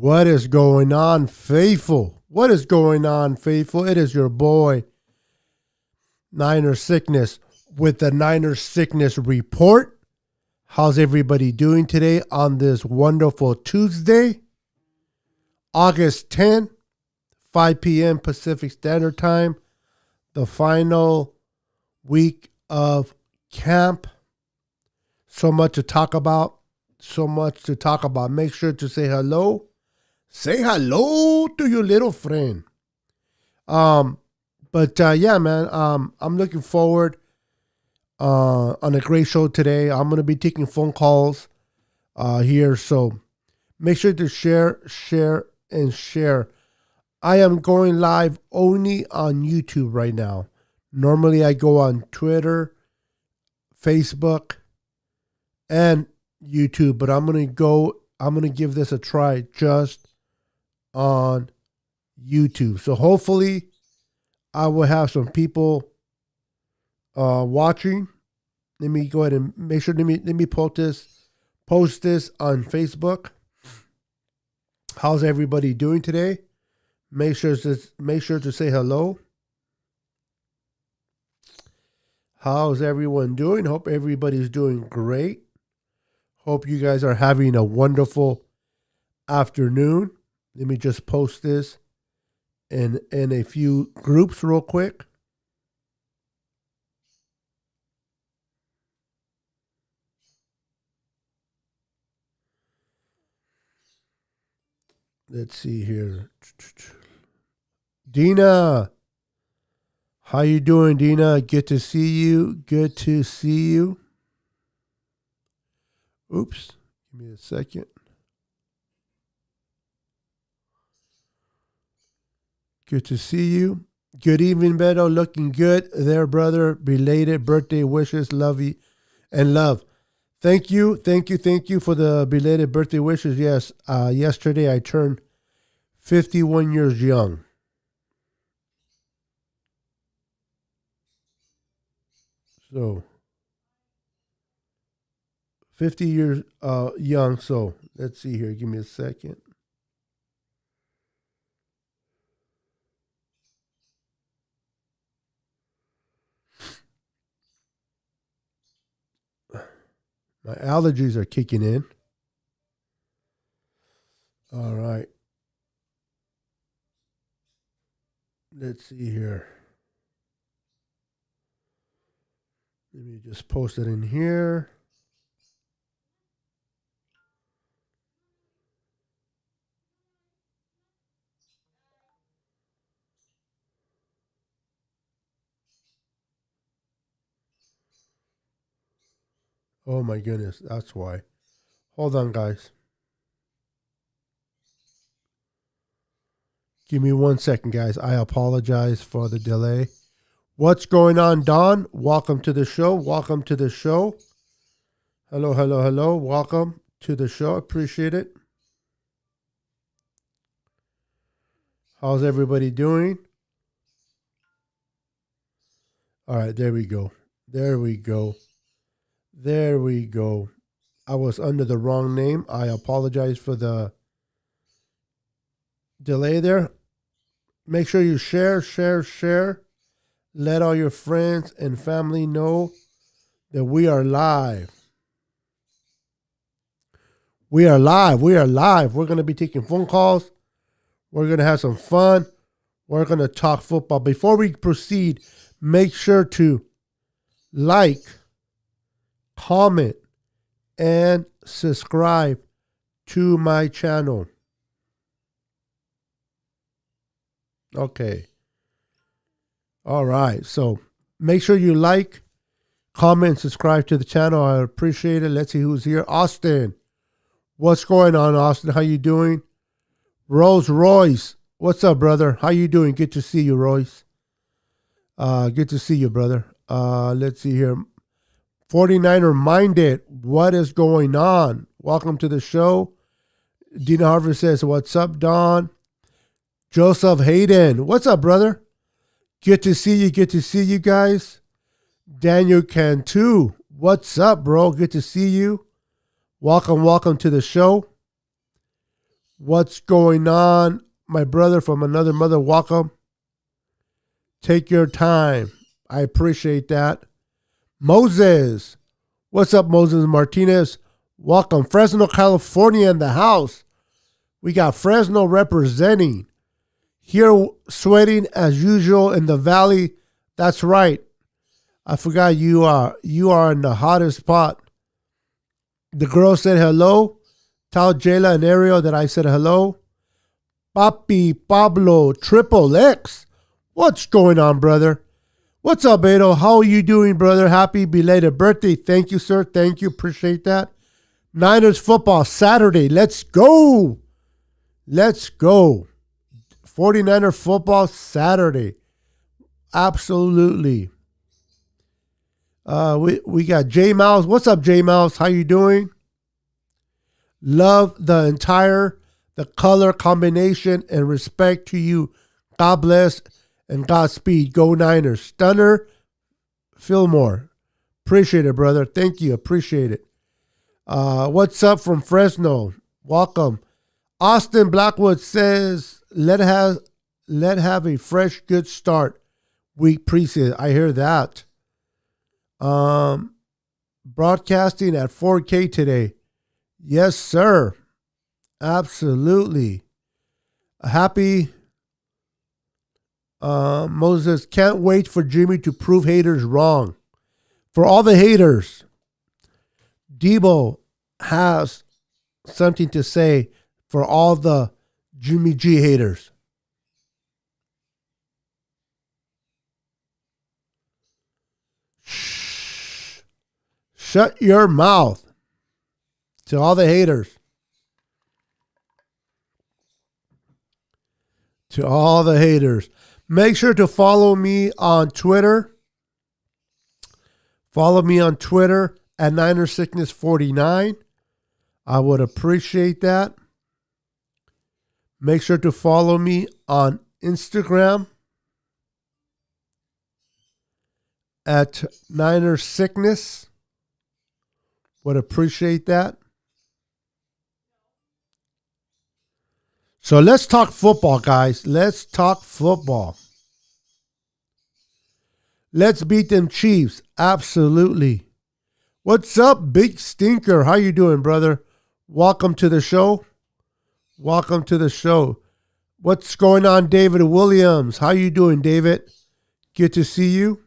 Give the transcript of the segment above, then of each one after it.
What is going on, faithful? What is going on, faithful? It is your boy, Niner Sickness, with the Niner Sickness Report. How's everybody doing today on this wonderful Tuesday, August 10th, 5 p.m. Pacific Standard Time, the final week of camp. So much to talk about. Make sure to say hello. Say hello to your little friend. Yeah, man. I'm looking forward on a great show today. I'm gonna be taking phone calls here, so make sure to share. I am going live only on YouTube right now. Normally I go on Twitter, Facebook, and YouTube, but I'm gonna give this a try just on YouTube. So hopefully I will have some people watching. Let me go ahead and make sure, let me post this on Facebook. How's everybody doing today? Make sure to say hello. How's everyone doing? Hope everybody's doing great. Hope you guys are having a wonderful afternoon. Let me just post this in a few groups real quick. Let's see here. Dina. How you doing, Dina? Good to see you. Good to see you. Oops. Give me a second. Good to see you. Good evening, Beto. Looking good there, brother. Belated birthday wishes. Love you and love. Thank you for the belated birthday wishes. Yes, yesterday I turned 51 years young. So, 50 years young. So, let's see here. Give me a second. My allergies are kicking in. All right. Let's see here. Let me just post it in here. Oh my goodness, that's why. Hold on, guys. Give me 1 second, guys. I apologize for the delay. What's going on, Don? Welcome to the show. Hello. Welcome to the show. Appreciate it. How's everybody doing? All right, there we go. I was under the wrong name. I apologize for the delay there. Make sure you share. Let all your friends and family know that we are live. We are live. We're going to be taking phone calls. We're going to have some fun. We're going to talk football. Before we proceed, make sure to like, comment, and subscribe to my channel. Okay. All right. So make sure you like, comment, and subscribe to the channel. I appreciate it. Let's see who's here. Austin. What's going on, Austin? How you doing? Rolls Royce. What's up, brother? How you doing? Good to see you, Royce. Good to see you, brother. Let's see here. 49er Minded. What is going on? Welcome to the show. Dina Harvard says, what's up, Don? Joseph Hayden. What's up, brother? Good to see you guys. Daniel Cantu. What's up, bro? Good to see you. Welcome to the show. What's going on? My brother from another mother, welcome. Take your time. I appreciate that. Moses. What's up, Moses Martinez? Welcome. Fresno, California in the house. We got Fresno representing. Here sweating as usual in the valley. That's right. I forgot you are in the hottest spot. The girl said hello. Tell Jayla and Ariel that I said hello. Papi Pablo Triple X. What's going on, brother? What's up, Beto? How are you doing, brother? Happy belated birthday. Thank you, sir. Thank you. Appreciate that. Niners football Saturday. Let's go. Let's go. 49er football Saturday. Absolutely. We got J Mouse. What's up, J Mouse? How you doing? Love the color combination and respect to you. God bless and Godspeed. Go Niners. Stunner Fillmore. Appreciate it, brother. Thank you. Appreciate it. What's up from Fresno? Welcome. Austin Blackwood says, let have a fresh, good start. Week preseason. I hear that. Broadcasting at 4K today. Yes, sir. Absolutely. Happy. Moses, can't wait for Jimmy to prove haters wrong. For all the haters, Debo has something to say for all the Jimmy G haters. Shh. Shut your mouth. To all the haters. To all the haters. Make sure to follow me on Twitter. Follow me on Twitter at NinerSickness49. I would appreciate that. Make sure to follow me on Instagram at NinerSickness. Would appreciate that. So let's talk football, guys. Let's talk football. Let's beat them Chiefs. Absolutely. What's up, Big Stinker? How you doing, brother? Welcome to the show. Welcome to the show. What's going on, David Williams? How you doing, David? Good to see you.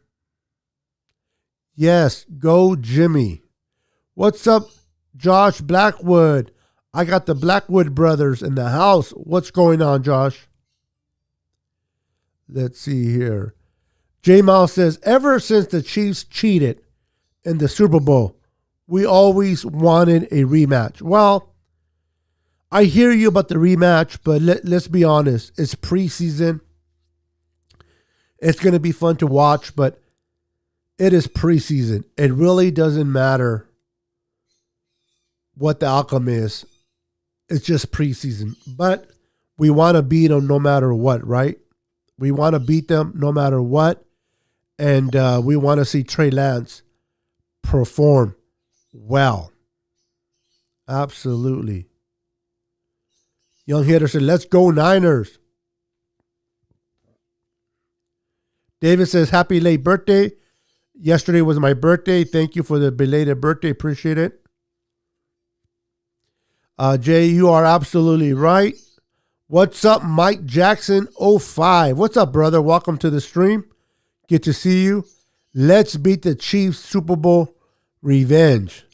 Yes, go Jimmy. What's up, Josh Blackwood? I got the Blackwood brothers in the house. What's going on, Josh? Let's see here. J-Mal says, ever since the Chiefs cheated in the Super Bowl, we always wanted a rematch. Well, I hear you about the rematch, but let's be honest. It's preseason. It's going to be fun to watch, but it is preseason. It really doesn't matter what the outcome is. It's just preseason. But we want to beat them no matter what, right? We want to beat them no matter what. And we want to see Trey Lance perform well. Absolutely. Young hitter said, let's go Niners. David says, happy late birthday. Yesterday was my birthday. Thank you for the belated birthday. Appreciate it. Jay, you are absolutely right. What's up, Mike Jackson 05? What's up, brother? Welcome to the stream. Good to see you. Let's beat the Chiefs Super Bowl revenge.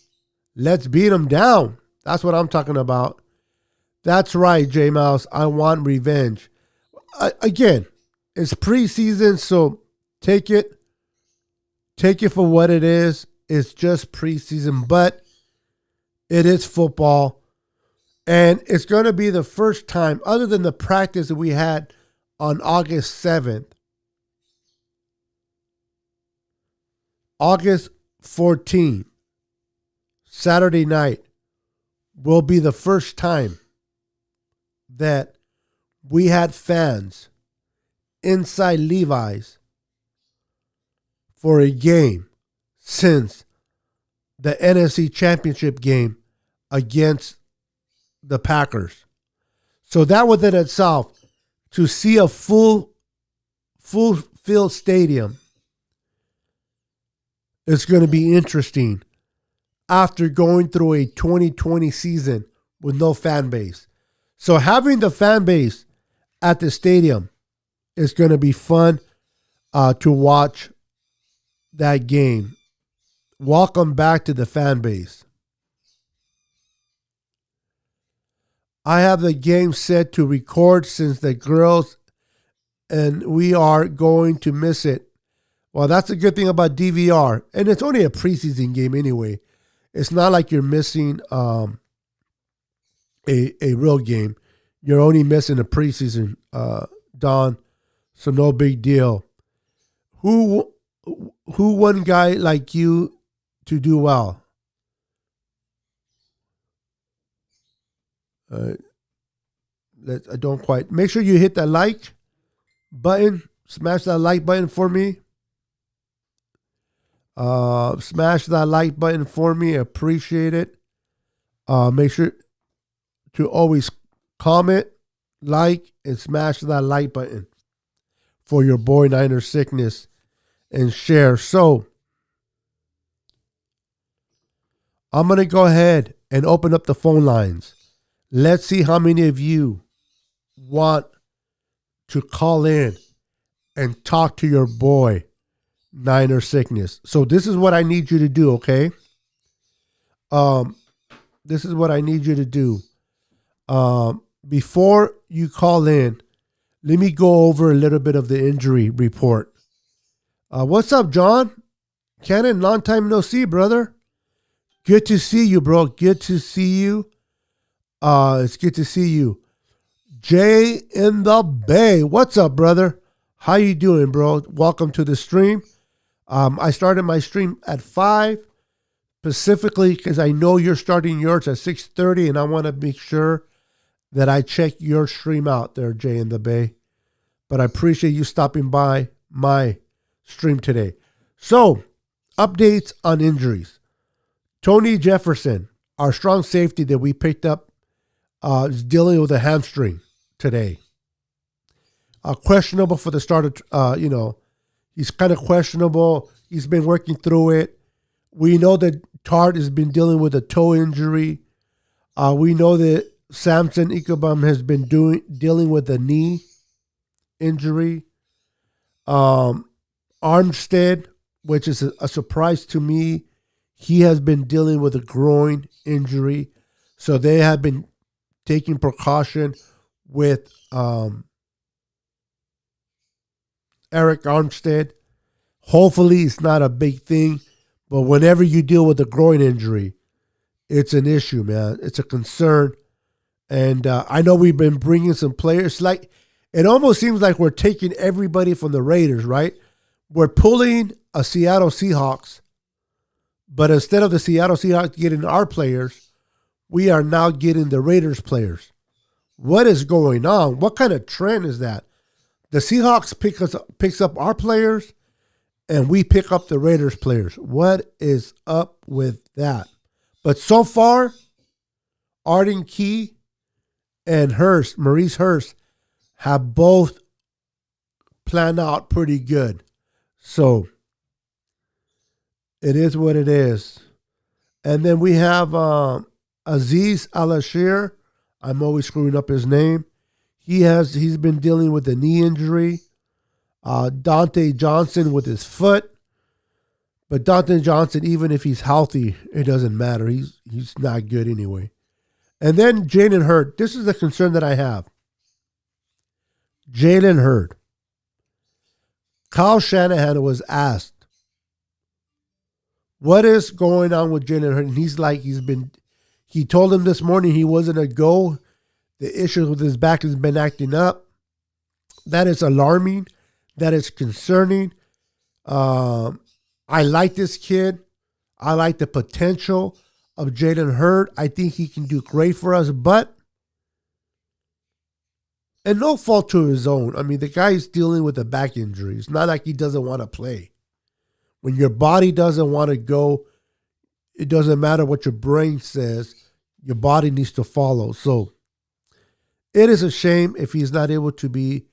Let's beat them down. That's what I'm talking about. That's right, J Mouse. I want revenge. Again, it's preseason, so take it. Take it for what it is. It's just preseason, but it is football. And it's going to be the first time, other than the practice that we had on August 7th, August 14th, Saturday night, will be the first time that we had fans inside Levi's for a game since the NFC Championship game against the Packers. So that within itself, to see a full filled stadium is going to be interesting after going through a 2020 season with no fan base. So having the fan base at the stadium is going to be fun to watch that game. Welcome back to the fan base. I have the game set to record since the girls and we are going to miss it. Well, that's a good thing about DVR. And it's only a preseason game anyway. It's not like you're missing a real game. You're only missing a preseason, Don. So no big deal. Who one guy like you to do well? I don't quite. Make sure you hit that like button. Smash that like button for me. Smash that like button for me. Appreciate it. Make sure to always comment, like, and smash that like button for your boy Niner Sickness and share. So I'm going to go ahead and open up the phone lines. Let's see how many of you want to call in and talk to your boy Niner Sickness. So this is what I need you to do, okay? This is what I need you to do. Before you call in, let me go over a little bit of the injury report. What's up, John? Cannon, long time no see, brother. Good to see you, bro. Good to see you. It's good to see you. Jay in the Bay. What's up, brother? How you doing, bro? Welcome to the stream. I started my stream at 5 specifically because I know you're starting yours at 6:30, and I want to make sure that I check your stream out there, Jay in the Bay. But I appreciate you stopping by my stream today. So, updates on injuries. Tony Jefferson, our strong safety that we picked up, is dealing with a hamstring today. Questionable for the start of, he's kind of questionable. He's been working through it. We know that Tart has been dealing with a toe injury. We know that Samson Ikebum has been dealing with a knee injury. Armstead, which is a surprise to me, he has been dealing with a groin injury. So they have been taking precaution with Eric Armstead. Hopefully it's not a big thing, but whenever you deal with a groin injury, it's an issue, man. It's a concern. And I know we've been bringing some players. Like, it almost seems like we're taking everybody from the Raiders, right? We're pulling a Seattle Seahawks, but instead of the Seattle Seahawks getting our players, we are now getting the Raiders players. What is going on? What kind of trend is that? The Seahawks picks up our players, and we pick up the Raiders players. What is up with that? But so far, Arden Key and Maurice Hurst, have both planned out pretty good. So it is what it is. And then we have Aziz Al-Ashir. I'm always screwing up his name. He's been dealing with a knee injury. Dante Johnson with his foot. But Dante Johnson, even if he's healthy, it doesn't matter. He's not good anyway. And then Jalen Hurd. This is the concern that I have. Jalen Hurd. Kyle Shanahan was asked, what is going on with Jalen Hurd? And he told him this morning he wasn't a go. The issue with his back has been acting up. That is alarming. That is concerning. I like this kid. I like the potential of Jalen Hurd. I think he can do great for us, and no fault to his own. I mean, the guy's dealing with a back injury. It's not like he doesn't want to play. When your body doesn't want to go, it doesn't matter what your brain says. Your body needs to follow. So it is a shame if he's not able to be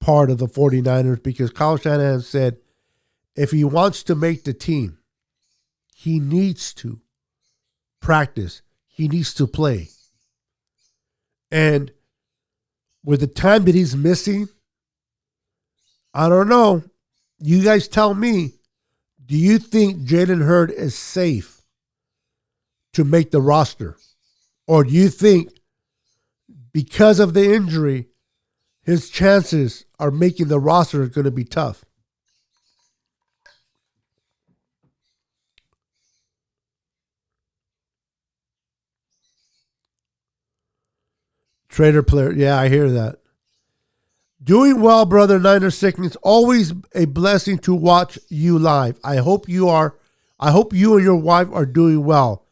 part of the 49ers because Kyle Shanahan said if he wants to make the team, he needs to practice. He needs to play. And with the time that he's missing, I don't know. You guys tell me, do you think Jalen Hurd is safe to make the roster? Or do you think because of the injury, his chances are making the roster going to be tough? Trader player. Yeah, I hear that. Doing well, brother. Niner Sickness. Always a blessing to watch you live. I hope you and your wife are doing well.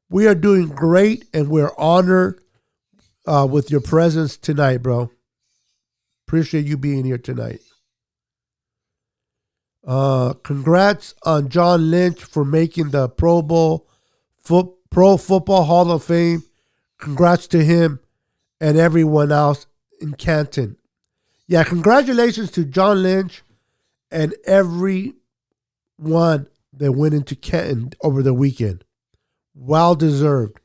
We are doing great, and we're honored with your presence tonight, bro. Appreciate you being here tonight. Congrats on John Lynch for making the Pro Football Hall of Fame. Congrats to him and everyone else in Canton. Yeah, congratulations to John Lynch and everyone that went into Canton over the weekend. Well deserved.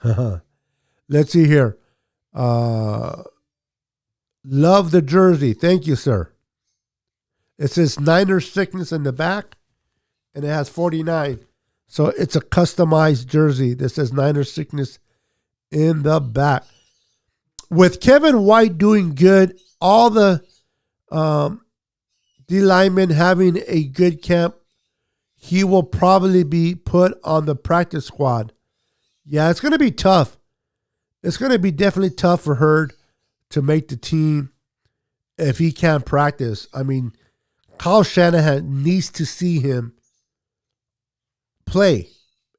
Let's see here. Love the jersey. Thank you, sir. It says Niners Sickness in the back, and it has 49. So it's a customized jersey that says Niners Sickness in the back. With Kevin White doing good, all the D linemen having a good camp, he will probably be put on the practice squad. Yeah, it's going to be tough. It's going to be definitely tough for Hurd to make the team if he can't practice. I mean, Kyle Shanahan needs to see him play.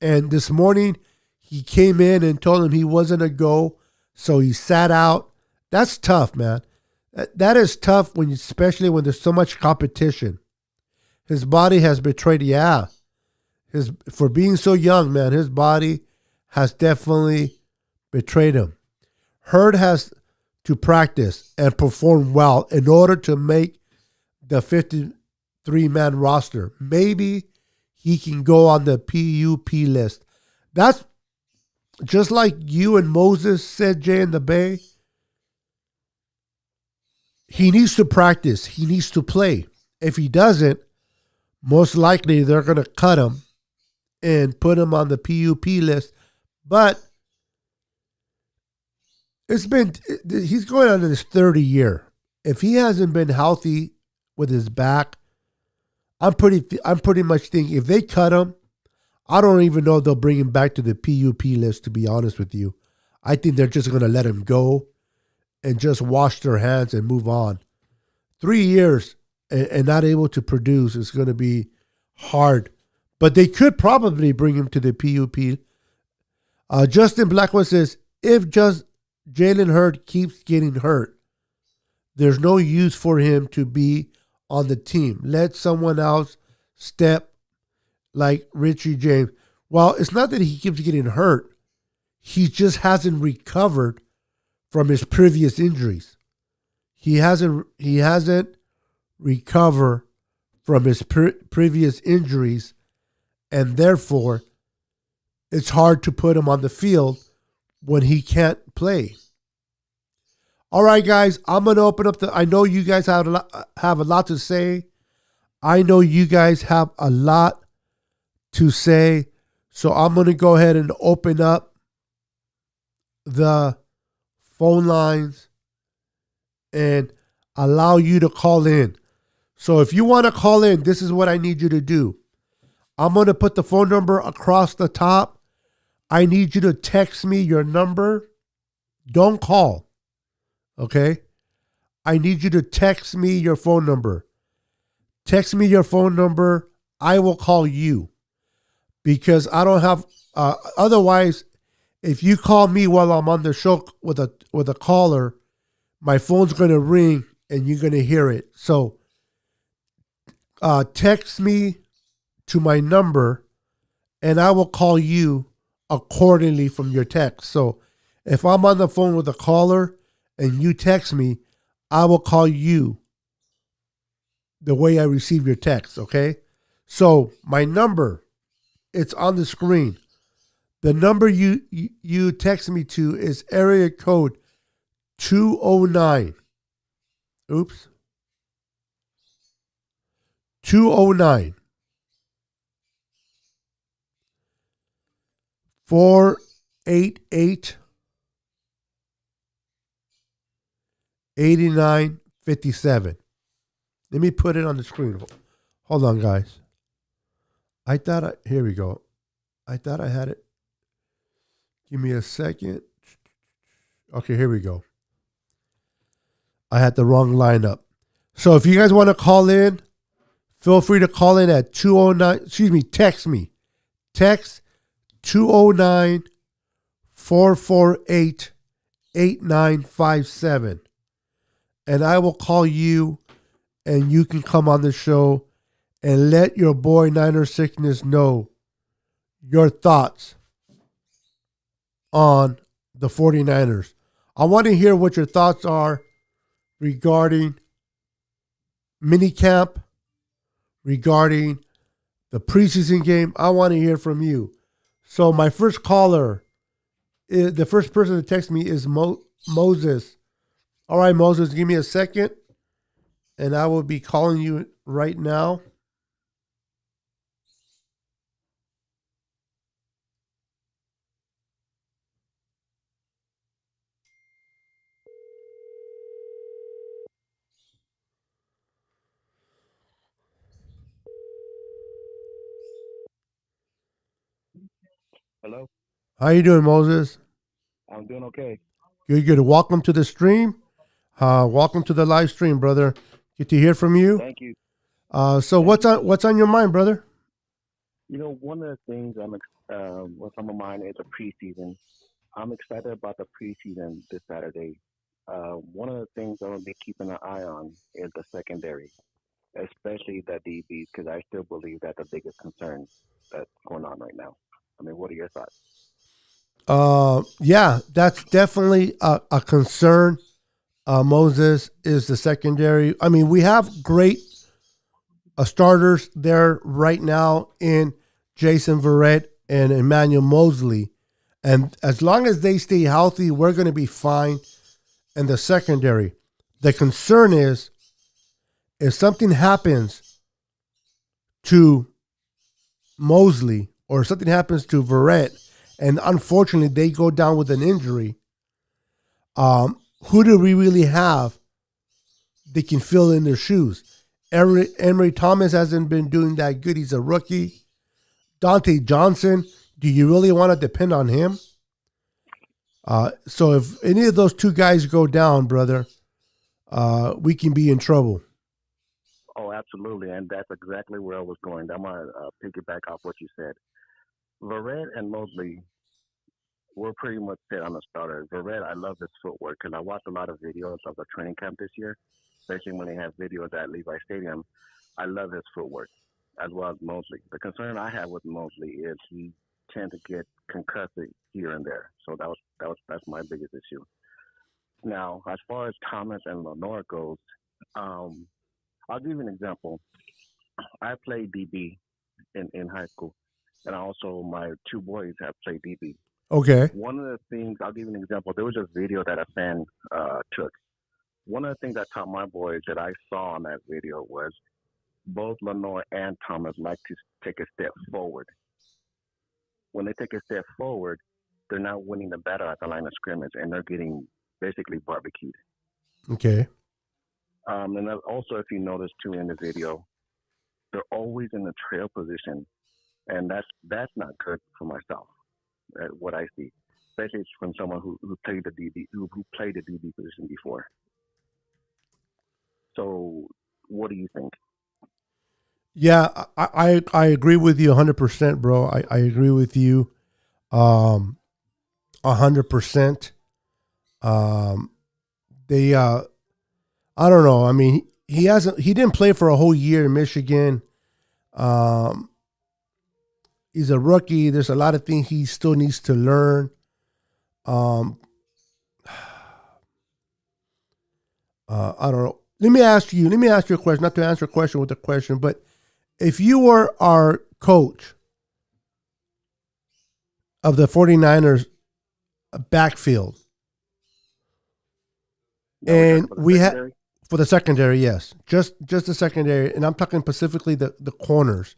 And this morning, he came in and told him he wasn't a go, so he sat out. That's tough, man. That is tough, especially when there's so much competition. His body has betrayed. Yeah, for being so young, man, his body has definitely betrayed him. Hurd has to practice and perform well in order to make the 53-man roster. Maybe he can go on the PUP list. That's just like you and Moses said, Jay in the Bay. He needs to practice. He needs to play. If he doesn't, most likely they're going to cut him and put him on the PUP list. But he's going on his 30th year. If he hasn't been healthy with his back, I'm pretty much thinking if they cut him, I don't even know if they'll bring him back to the PUP list, to be honest with you. I think they're just going to let him go and just wash their hands and move on. 3 years and not able to produce is going to be hard. But they could probably bring him to the PUP. Justin Blackwell says, if just Jalen Hurd keeps getting hurt, there's no use for him to be on the team. Let someone else step like Richie James. Well, it's not that he keeps getting hurt. He just hasn't recovered from his previous injuries. He hasn't recovered from his previous injuries, and therefore it's hard to put him on the field when he can't play. All right, guys, I'm going to open up I know you guys have a lot to say. I know you guys have a lot to say. So I'm going to go ahead and open up the phone lines and allow you to call in. So if you want to call in, this is what I need you to do. I'm going to put the phone number across the top. I need you to text me your number. Don't call. Okay? I need you to text me your phone number. Text me your phone number. I will call you. Because I don't have, otherwise, if you call me while I'm on the show with a caller, my phone's going to ring and you're going to hear it. So text me to my number and I will call you accordingly from your text. So if I'm on the phone with a caller and you text me, I will call you the way I receive your text, okay? So my number, it's on the screen. The number you text me to is area code 209. Oops. 209 488 8957. Let me put it on the screen. Hold on, guys. Here we go. I thought I had it. Give me a second. Okay, here we go. I had the wrong lineup. So if you guys want to call in, feel free to call in at 209, text me. Text 209 448 8957. And I will call you and you can come on the show and let your boy Niner Sickness know your thoughts on the 49ers. I want to hear what your thoughts are regarding minicamp, regarding the preseason game. I want to hear from you. So my first caller, the first person to text me is Moses. All right, Moses, give me a second, and I will be calling you right now. Hello? How you doing, Moses? I'm doing okay. Good. Welcome to the stream. Welcome to the live stream, brother. Good to hear from you. Thank you. So what's on your mind, brother? You know, one of the things what's on my mind is a preseason. I'm excited about the preseason this Saturday. One of the things I'm going to be keeping an eye on is the secondary, especially the DBs, because I still believe that's the biggest concern that's going on right now. I mean, what are your thoughts? Yeah, that's definitely a concern. Moses is the secondary. I mean, we have great starters there right now in Jason Verrett and Emmanuel Mosley. And as long as they stay healthy, we're going to be fine in the secondary. The concern is if something happens to Mosley or something happens to Verrett, and unfortunately they go down with an injury, who do we really have that can fill in their shoes? Emery Thomas hasn't been doing that good. He's a rookie. Dante Johnson, do you really want to depend on him? So if any of those two guys go down, brother, we can be in trouble. Oh, absolutely. And that's exactly where I was going. I'm going to piggyback off what you said. Verrett and Mosley, we're pretty much set on the starter. Verrett, I love his footwork because I watched a lot of videos of the training camp this year, especially when they have videos at Levi Stadium. I love his footwork as well as Mosley. The concern I have with Mosley is he tends to get concussed here and there. So that's my biggest issue. Now, as far as Thomas and Lenore goes, I'll give you an example. I played DB in high school, and also my two boys have played DB. Okay. One of the things, I'll give you an example. There was a video that a fan took. One of the things I taught my boys that I saw on that video was both Lenore and Thomas like to take a step forward. When they take a step forward, they're not winning the battle at the line of scrimmage, and they're getting basically barbecued. Okay. And also, if you notice too in the video, they're always in the trail position, and that's not good for myself. What I see, especially from someone who played the DB who played the DB position before. So, what do you think? Yeah, I agree with you 100%, bro. I agree with you 100%. They I don't know. I mean, he didn't play for a whole year in Michigan. he's a rookie. There's a lot of things he still needs to learn. Um, I don't know. Let me ask you a question, not to answer a question with a question, but if you were our coach of the 49ers backfield, Now we're talking and about the we had secondary. for the secondary, yes, just the secondary, and I'm talking specifically the corners.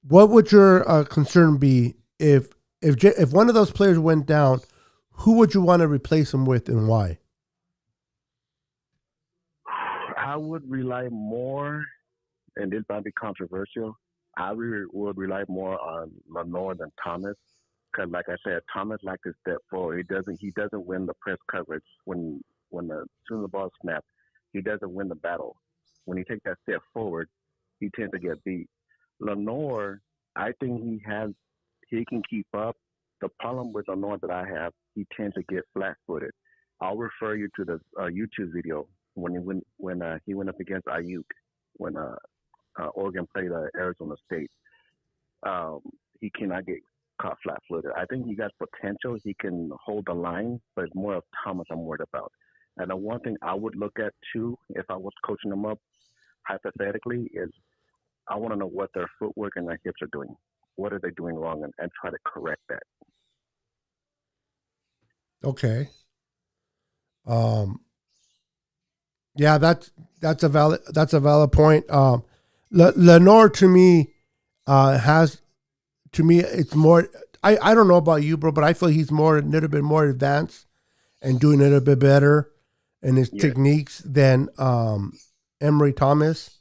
What would your concern be if one of those players went down? Who would you want to replace him with, and why? I would rely more, and this might be controversial. Would rely more on Lenore than Thomas, because like I said, Thomas likes to step forward. He doesn't win the press coverage when the soon as the ball snaps. He doesn't win the battle. When he takes that step forward, he tends to get beat. Lenore, I think he can keep up. The problem with Lenore that I have, he tends to get flat-footed. I'll refer you to the YouTube video when he went up against Ayuk when Oregon played Arizona State. Um, he cannot get caught flat-footed. I think he got potential. He can hold the line, but it's more of Thomas I'm worried about. And the one thing I would look at too, if I was coaching them up hypothetically, is I want to know what their footwork and their hips are doing. What are they doing wrong, and try to correct that. Okay. Um, yeah, that's a valid point. Lenore to me has to me it's more. I don't know about you, bro, but I feel he's a little bit more advanced and doing a little bit better in his Yes. techniques than Emery Thomas.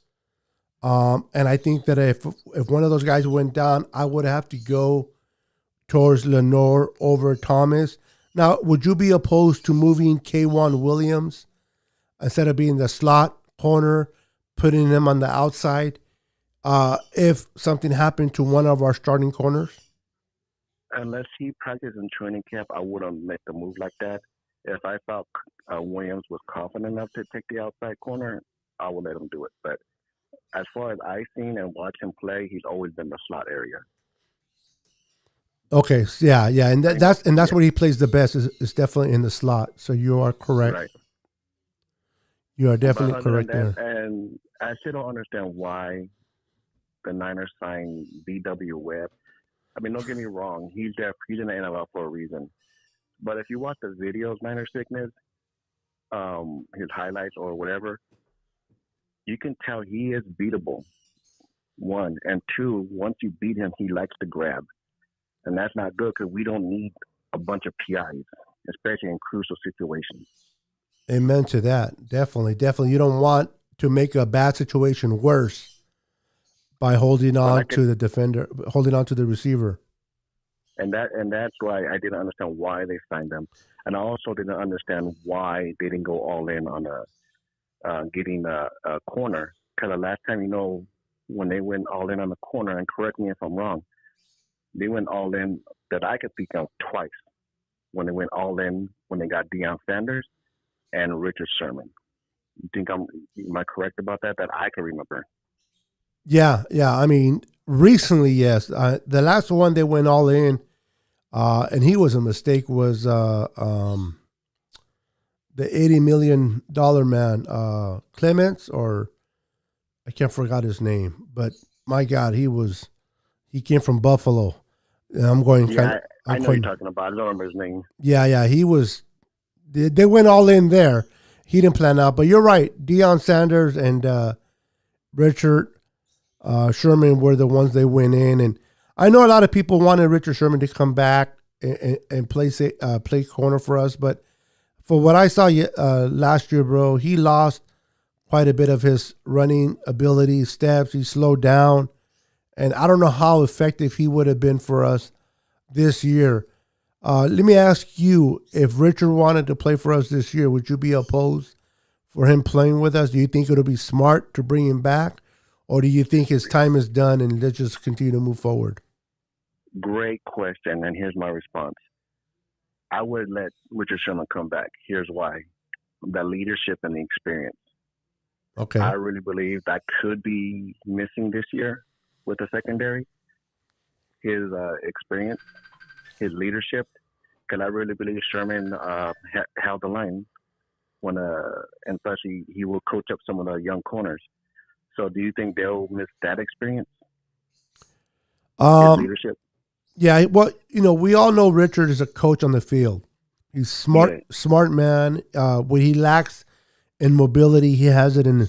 And I think that if one of those guys went down, I would have to go towards Lenore over Thomas. Now, would you be opposed to moving K1 Williams instead of being the slot corner, putting him on the outside? If something happened to one of our starting corners? Unless he practiced in training camp, I wouldn't make the move like that. If I felt Williams was confident enough to take the outside corner, I would let him do it. But as far as I've seen and watched him play, he's always been the slot area. Okay, yeah, and that's Yeah, where he plays the best is definitely in the slot. So you are correct. right. You are But definitely other than correct that, there. and I still don't understand why the Niners signed B.W. Webb. I mean, don't get me wrong, he's there. He's in the NFL for a reason. But if you watch the videos, Niners sickness, his highlights or whatever, you can tell he is beatable. One and two, once you beat him, he likes to grab, and that's not good because we don't need a bunch of PIs, especially in crucial situations. Amen to that. Definitely. You don't want to make a bad situation worse by holding But on like it, to the defender, holding on to the receiver. and that's why I didn't understand why they signed them, and I also didn't understand why they didn't go all in on getting a corner. Because the last time, when they went all in on the corner, and correct me if I'm wrong, they went all in that I could think of twice. When they went all in when they got Deion Sanders and Richard Sherman. You think am I correct about that? That I can remember. Yeah. I mean, recently, yes. The last one they went all in, and he was a mistake. Was the $80 million man, Clements, or I can't forgot his name, but my God, he came from Buffalo. And I'm going kind of. Yeah, I know you're talking about. I don't remember his name. Yeah. He was. They went all in there. He didn't plan out, but you're right. Deion Sanders and Richard Sherman were the ones they went in, and I know a lot of people wanted Richard Sherman to come back and play corner for us, but for what I saw last year, bro, he lost quite a bit of his running ability, steps. He slowed down, and I don't know how effective he would have been for us this year. Let me ask you, if Richard wanted to play for us this year, would you be opposed for him playing with us? Do you think it'll be smart to bring him back? Or do you think his time is done and let's just continue to move forward? Great question, and here's my response. I would let Richard Sherman come back. Here's why: the leadership and the experience. I Okay. really believe that could be missing this year with the secondary. his experience, his leadership. Because I really believe Sherman held the line when, and especially he will coach up some of the young corners. So, do you think they'll miss that experience, his Um, leadership? yeah, well, we all know Richard is a coach on the field. He's Yeah, smart man. What he lacks in mobility, he has it in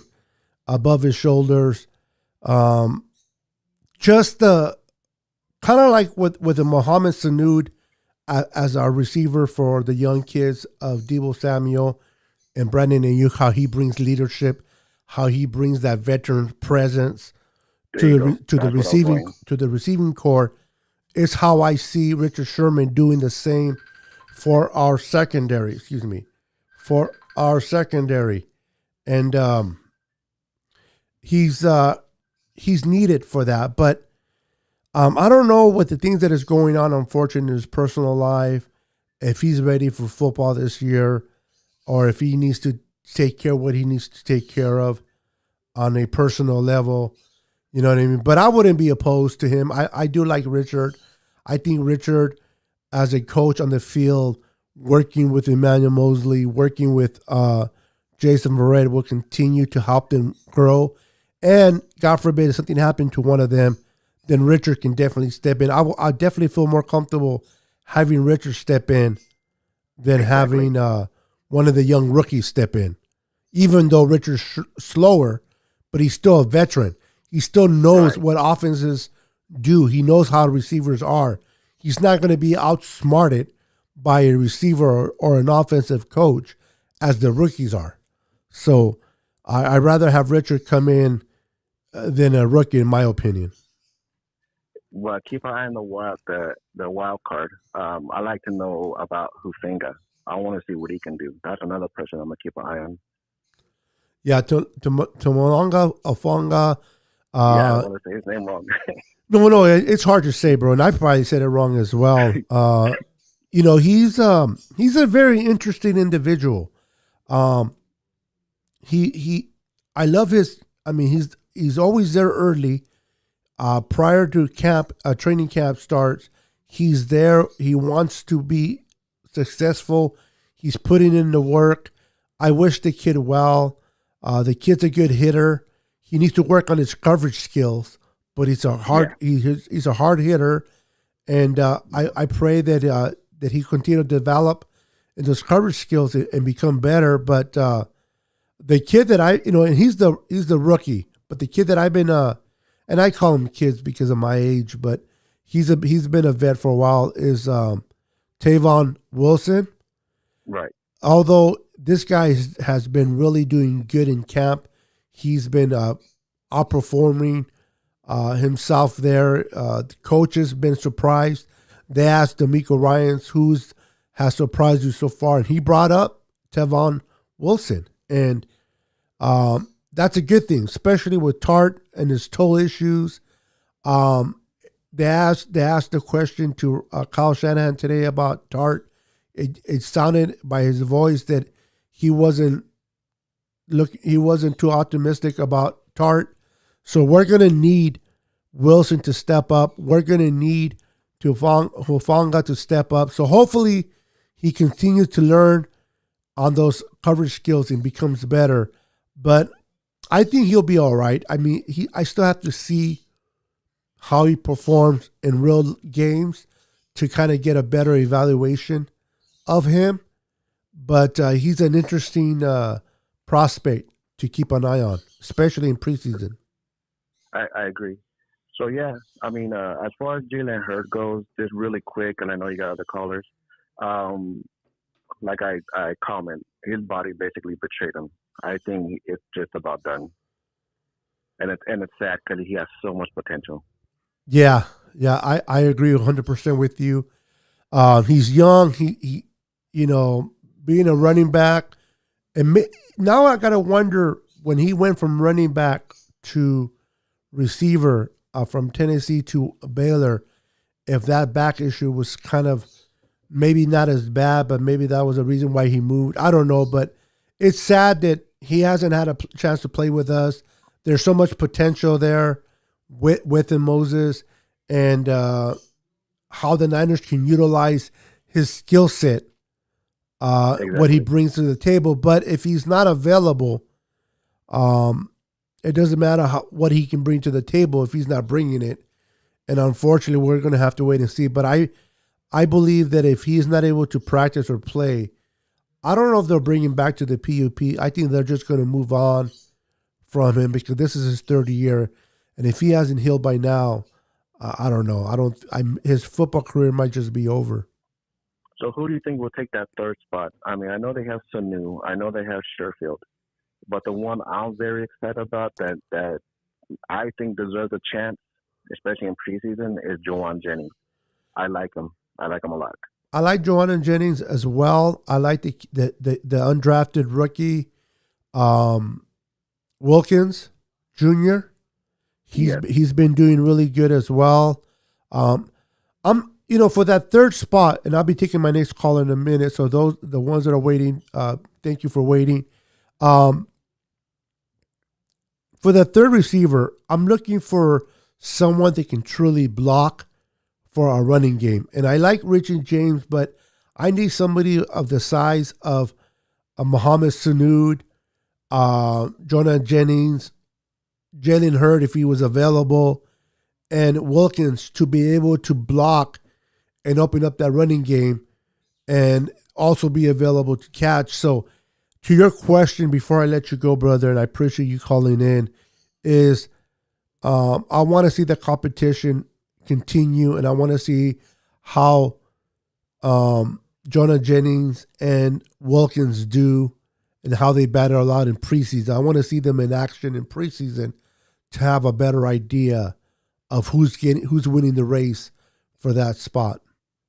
above his shoulders. Um, just the kind of like with the Mohamed Sanud as our receiver for the young kids of Debo Samuel and Brandon Ayuk, how he brings leadership, how he brings that veteran presence there you go. to the That's what I was receiving going. core. Is how I see Richard Sherman doing the same for our secondary. Excuse me, for our secondary, and he's needed for that. But I don't know what the things that is going on, unfortunately, in his personal life. If he's ready for football this year, or if he needs to take care of what he needs to take care of on a personal level. You know what I mean? But I wouldn't be opposed to him. I do like Richard. I think Richard, as a coach on the field, working with Emmanuel Mosley, working with Jason Verrett, will continue to help them grow. And God forbid if something happened to one of them, then Richard can definitely step in. I definitely feel more comfortable having Richard step in than Exactly. having one of the young rookies step in. Even though Richard's slower, but he's still a veteran. He still knows Right. what offenses do. He knows how receivers are. He's not going to be outsmarted by a receiver or an offensive coach as the rookies are. So I'd rather have Richard come in than a rookie, in my opinion. Well, keep an eye on the wild card. I like to know about Hufinga. I want to see what he can do. That's another person I'm gonna keep an eye on. Yeah, Tomalonga, Afonga. Yeah, I don't Uh, want to say his name wrong. no, it's hard to say, bro, and I probably said it wrong as well. He's a very interesting individual. Um, he I love his. I mean, he's always there early. Prior to training camp starts, he's there. He wants to be successful. He's putting in the work. I wish the kid well. The kid's a good hitter. He needs to work on his coverage skills, but Yeah, he's a hard hitter, and I pray that he continue to develop in those coverage skills and become better. But the kid that and he's the rookie, but the kid that I've been and I call him kids because of my age, but he's been a vet for a while, is Tavon Wilson. right. Although this guy has been really doing good in camp, he's been outperforming himself there. The coach has been surprised. They asked D'Amico Ryans who's has surprised you so far, and he brought up Tavon Wilson, and that's a good thing, especially with Tart and his toe issues. Um, they asked the question to Kyle Shanahan today about Tart. It sounded by his voice that he wasn't he wasn't too optimistic about Tart. So we're gonna need Wilson to step up. We're gonna need Hufanga to step up. So hopefully he continues to learn on those coverage skills and becomes better. But I think he'll be all right. I mean, I still have to see how he performs in real games to kind of get a better evaluation of him. But he's an interesting prospect to keep an eye on, especially in preseason. I agree. So yeah, I mean, as far as Jalen Hurd goes, just really quick, and I know you got other callers. Um, like I comment, his body basically betrayed him. I think it's just about done, and it's sad because he has so much potential. Yeah, yeah, I agree 100% with you. He's young. Being a running back, and now I gotta wonder when he went from running back to receiver from Tennessee to Baylor, if that back issue was kind of maybe not as bad, but maybe that was a reason why he moved. I don't know, but it's sad that he hasn't had a chance to play with us. There's so much potential there with him, Moses, and how the Niners can utilize his skill set, what he Exactly. brings to the table. But if he's not available, it doesn't matter what he can bring to the table if he's not bringing it. And unfortunately, we're going to have to wait and see. But I believe that if he's not able to practice or play, I don't know if they'll bring him back to the PUP. I think they're just going to move on from him because this is his third year. And if he hasn't healed by now, I don't know. His football career might just be over. So who do you think will take that third spot? I mean, I know they have Sanu. I know they have Sherfield. But the one I'm very excited about that I think deserves a chance, especially in preseason, is Jawan Jennings. I like him. I like him a lot. I like Joanna Jennings as well. I like the undrafted rookie, Wilkins Jr. He's been doing really good as well. I'm for that third spot, and I'll be taking my next call in a minute. So the ones that are waiting, thank you for waiting. For the third receiver, I'm looking for someone that can truly block for our running game. And I like Richard James, but I need somebody of the size of Mohamed Sanud, Jonah Jennings, Jalen Hurd if he was available, and Wilkins to be able to block and open up that running game and also be available to catch. So to your question, before I let you go, brother, and I appreciate you calling in, is I want to see the competition continue, and I want to see how Jonah Jennings and Wilkins do and how they battle out in preseason. I want to see them in action in preseason to have a better idea of who's winning the race for that spot.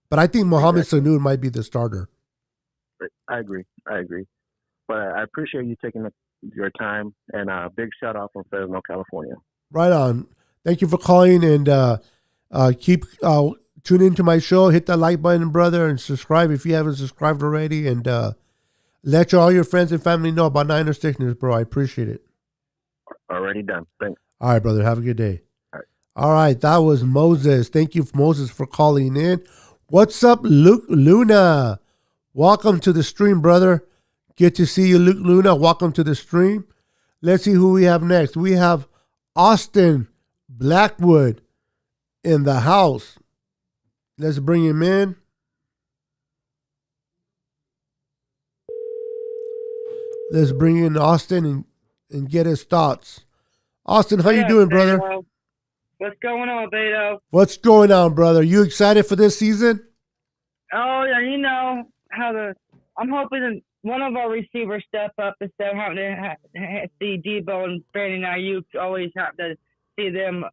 But I think Mohamed Sanu might be the starter. I agree. But I appreciate you taking your time, and a big shout out from Fresno, California. Right on. Thank you for calling, and keep tune into my show. Hit that like button, brother, and subscribe if you haven't subscribed already. And let all your friends and family know about Niners Thickness, bro. I appreciate it. Already done. Thanks. All right, brother. Have a good day. All right. All right, that was Moses. Thank you, Moses, for calling in. What's up, Luke Luna? Welcome to the stream, brother. Good to see you, Luke Luna. Welcome to the stream. Let's see who we have next. We have Austin Blackwood in the house. Let's bring him in. Let's bring in Austin and get his thoughts. Austin, how you doing, brother? What's going on, Beto? What's going on, brother? You excited for this season? Oh, yeah, you know I'm hoping that one of our receivers step up instead of having to see Debo and Brandon Ayuk. Always have to see them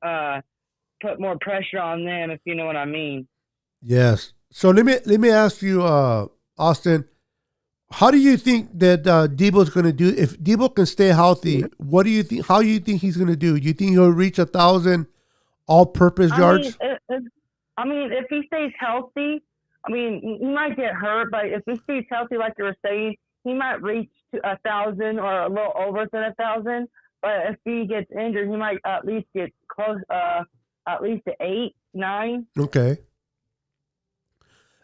put more pressure on them, if you know what I mean. Yes. So let me ask you, Austin, how do you think that Debo's going to do? If Debo can stay healthy, what do you think? How do you think he's going to do? Do you think he'll reach 1,000 all-purpose yards? If he stays healthy, he might get hurt, but if he stays healthy, like you were saying, he might reach 1,000 or a little over than 1,000. But if he gets injured, he might at least get close, at least to 8, 9. Okay,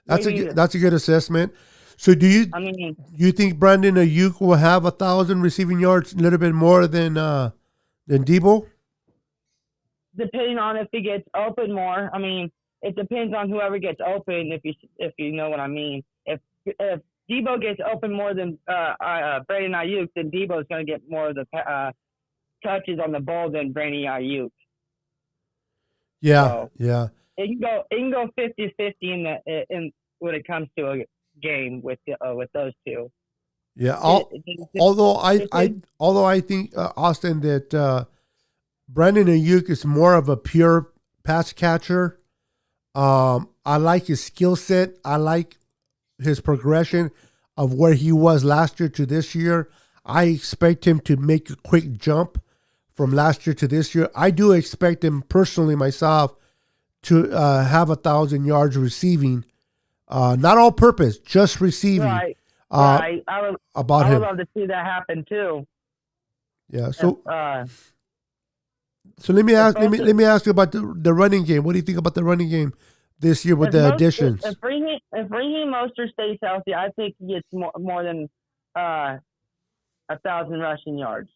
that's a good assessment. So do you think Brandon Ayuk will have 1,000 receiving yards, a little bit more than Debo? Depending on if he gets open more. It depends on whoever gets open. If you know what I mean. If Debo gets open more than Brandon Ayuk, then Debo is going to get more of the touches on the ball than Brandon Ayuk. Yeah, so yeah. It can go 50-50 in when it comes to a game with those two. Yeah. Although I think Austin that Brandon Ayuk is more of a pure pass catcher. I like his skill set. I like his progression of where he was last year to this year. I expect him to make a quick jump from last year to this year. I do expect him personally myself to have 1,000 yards receiving, not all purpose, just receiving. Right. I would love to see that happen too. Yeah. So So let me ask you about the running game. What do you think about the running game this year with the additions? If Raheem Mostert stays healthy, I think he gets more than 1,000 rushing yards.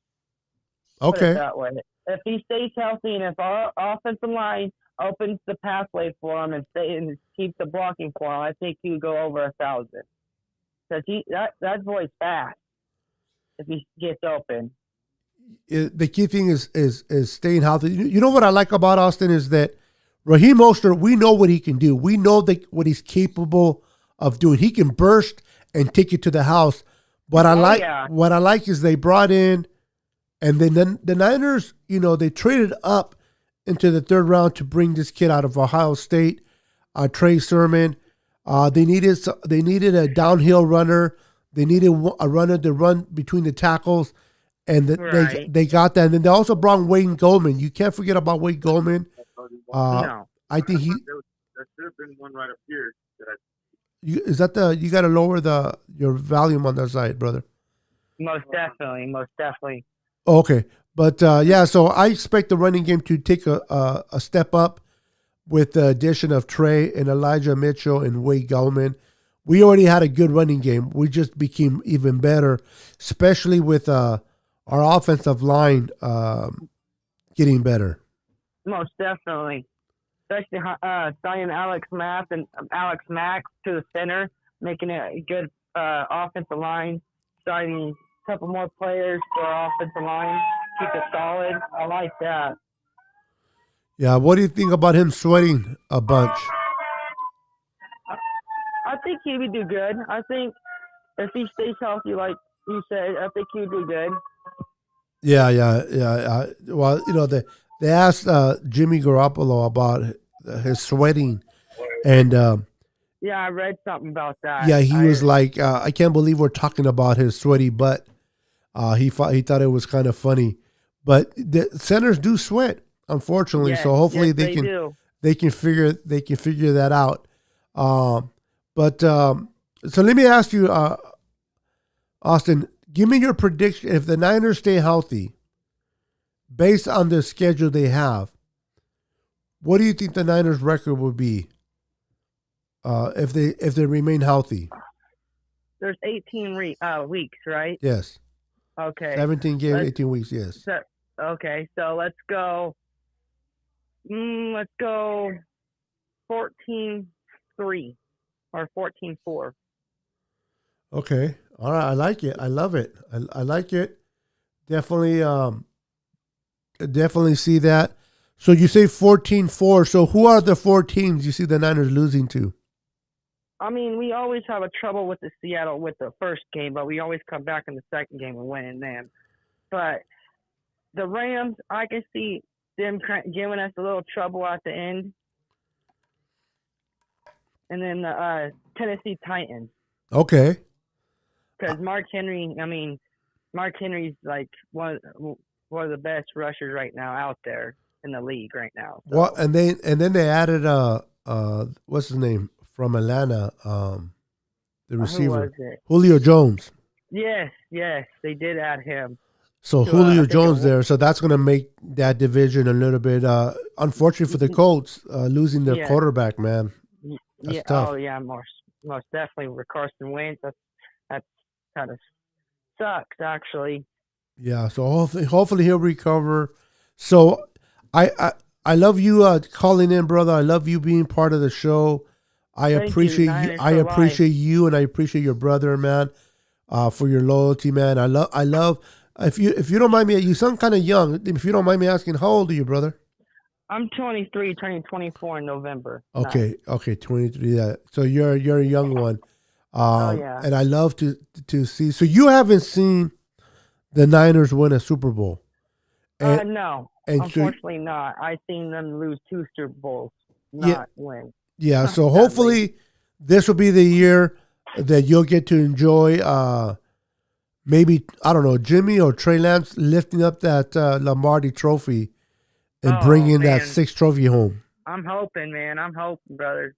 Put it Okay. that way. If he stays healthy and if our offensive line opens the pathway for him and keeps the blocking for him, I think he would go over 1,000. Because that boy's fast if he gets open. The key thing is staying healthy. You know what I like about Austin is that Raheem Mostert, we know what he can do. We know what he's capable of doing. He can burst and take it to the house. What I like is they brought in, and then the Niners, they traded up into the third round to bring this kid out of Ohio State, Trey Sermon. They needed a downhill runner. They needed a runner to run between the tackles. And they got that. And then they also brought Wayne Goldman. You can't forget about Wayne Goldman. No. I think there should have been one right up here. You got to lower your volume on that side, brother. Most definitely. Okay. But so I expect the running game to take a step up with the addition of Trey and Elijah Mitchell and Wayne Goldman. We already had a good running game. We just became even better, especially with our offensive line getting better. Most definitely. Especially signing Alex Mack to the center, making it a good offensive line, signing a couple more players for our offensive line, keep it solid. I like that. Yeah, what do you think about him sweating a bunch? I think he would do good. I think if he stays healthy, like you said, I think he would do good. Yeah. Well, they asked Jimmy Garoppolo about his sweating, and I read something about that. Yeah, he was like, I can't believe we're talking about his sweaty butt. He thought it was kind of funny, but the centers do sweat, unfortunately. So hopefully they can figure that out. So let me ask you, Austin, give me your prediction. If the Niners stay healthy, based on the schedule they have, what do you think the Niners' record would be if they remain healthy? There's 18 weeks, right? Yes. Okay. 17 games, 18 weeks. Yes. So let's go. Let's go 14-3 or 14-4. Okay. All right. I like it. I love it. I like it. Definitely see that. So you say 14-4. So who are the four teams you see the Niners losing to? I mean, we always have a trouble with the Seattle with the first game, but we always come back in the second game and win them. But the Rams, I can see them giving us a little trouble at the end. And then the Tennessee Titans. Okay. Because Mark Henry's like one of the best rushers right now out there in the league right now. So. Well, and then they added what's his name from Atlanta, the receiver, Julio Jones. Yes, they did add him. So Julio Jones there, so that's going to make that division a little bit. Unfortunately for the Colts, losing their quarterback, man. That's tough. Oh yeah, most definitely with Carson Wentz. That kind of sucks, actually. Yeah, so hopefully he'll recover. So I love you calling in, brother. I love you being part of the show. I appreciate you. I appreciate you, and I appreciate your brother, man, for your loyalty, man. I love. If you don't mind me, you sound kind of young. If you don't mind me asking, how old are you, brother? I'm 23, turning 24 in November. Okay, 23. Yeah. So you're a young one. And I love to see. So you haven't seen the Niners win a Super Bowl? No, unfortunately not. I've seen them lose 2 Super Bowls, not win. Yeah. So hopefully this will be the year that you'll get to enjoy. Maybe I don't know, Jimmy or Trey Lance lifting up that Lombardi Trophy and bringing that 6th trophy home. I'm hoping, man. I'm hoping, brother.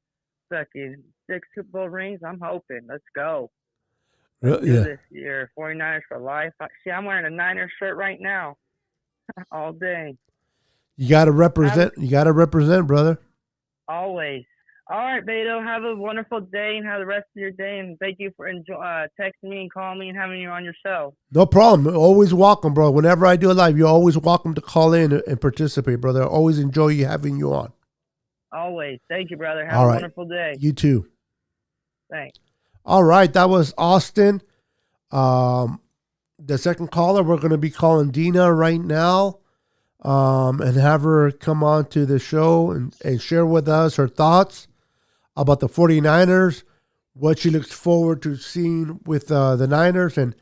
Fucking 6 Super Bowl rings. I'm hoping. Let's go. Let's do this year. 49ers for life. See, I'm wearing a Niners shirt right now. All day. You got to represent. You got to represent, brother. Always. All right, Beto. Have a wonderful day and have the rest of your day. And thank you for texting me and calling me and having you on your show. No problem. Always welcome, bro. Whenever I do a live, you're always welcome to call in and participate, brother. I always enjoy you having you on. Always. Thank you, brother. Have a wonderful day. You too. Thanks. All right. That was Austin. The second caller, we're going to be calling Dina right now. And have her come on to the show and share with us her thoughts about the 49ers, what she looks forward to seeing with the Niners. And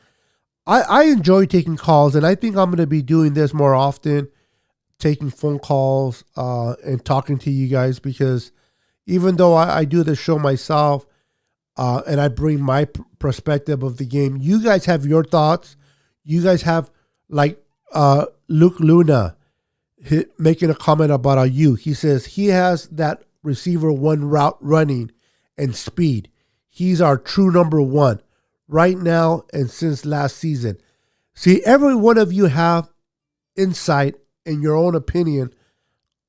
I enjoy taking calls, and I think I'm going to be doing this more often, taking phone calls and talking to you guys, because even though I do the show myself and I bring my perspective of the game, you guys have your thoughts. You guys have, like Luke Luna making a comment about you. He says he has that receiver one route running and speed. He's our true number one right now and since last season. See, every one of you have insight and your own opinion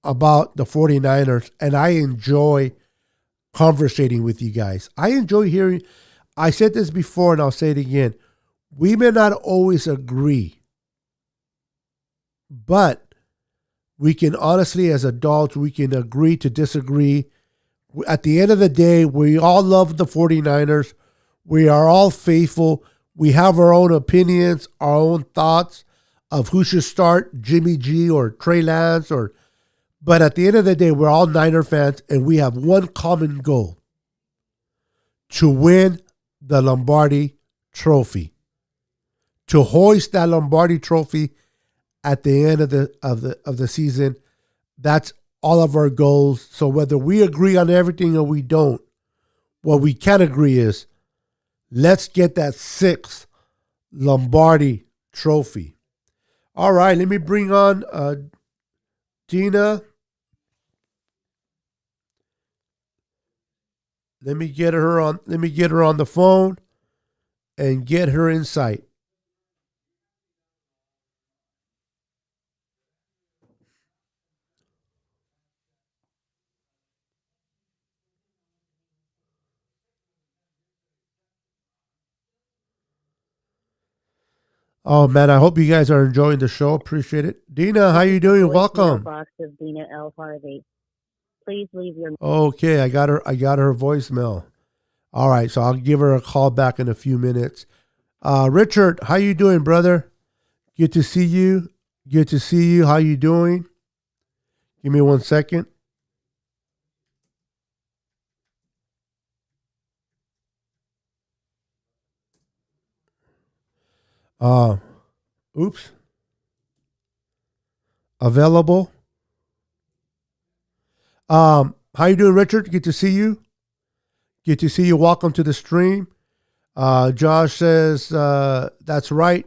about the 49ers, and I enjoy conversating with you guys. I enjoy hearing. I said this before and I'll say it again. We may not always agree, but we can honestly, as adults, we can agree to disagree. At the end of the day, we all love the 49ers. We are all faithful. We have our own opinions, our own thoughts of who should start, Jimmy G or Trey Lance. But at the end of the day, we're all Niner fans, and we have one common goal: to win the Lombardi Trophy, to hoist that Lombardi Trophy at the end of the season. That's all of our goals. So whether we agree on everything or we don't, what we can agree is, let's get that 6th Lombardi Trophy. All right, let me bring on Dina. Let me get her on the phone and get her insight. Oh man, I hope you guys are enjoying the show. Appreciate it. Dina, how you doing? Welcome. Box of Dina L. Harvey. Please leave your. Okay, I got her voicemail. All right, so I'll give her a call back in a few minutes. Richard, how you doing, brother? Good to see you. Good to see you. How you doing? Give me 1 second. Oops. Available. How you doing, Richard? Good to see you. Good to see you. Welcome to the stream. Josh says, that's right.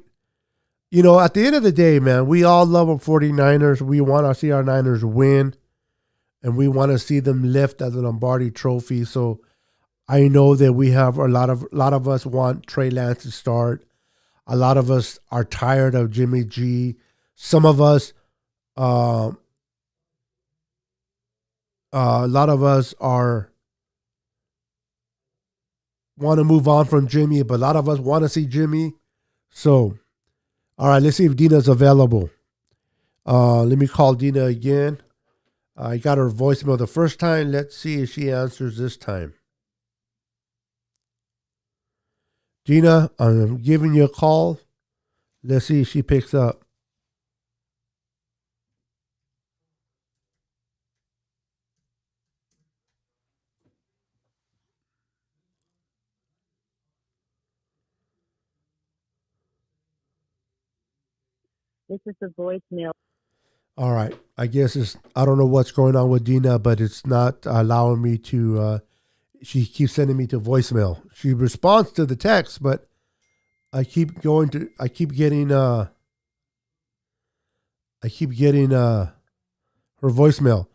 You know, at the end of the day, man, we all love our 49ers. We want to see our Niners win, and we want to see them lift at the Lombardi Trophy. So I know that we have a lot of us want Trey Lance to start. A lot of us are tired of Jimmy G. Some of us, a lot of us want to move on from Jimmy, but a lot of us want to see Jimmy. So, all right, let's see if Dina's available. Let me call Dina again. I got her voicemail the first time. Let's see if she answers this time. Dina, I'm giving you a call. Let's see if she picks up. This is the voicemail. All right. I guess I don't know what's going on with Dina, but it's not allowing me to, she keeps sending me to voicemail. She responds to the text, but I keep getting her voicemail.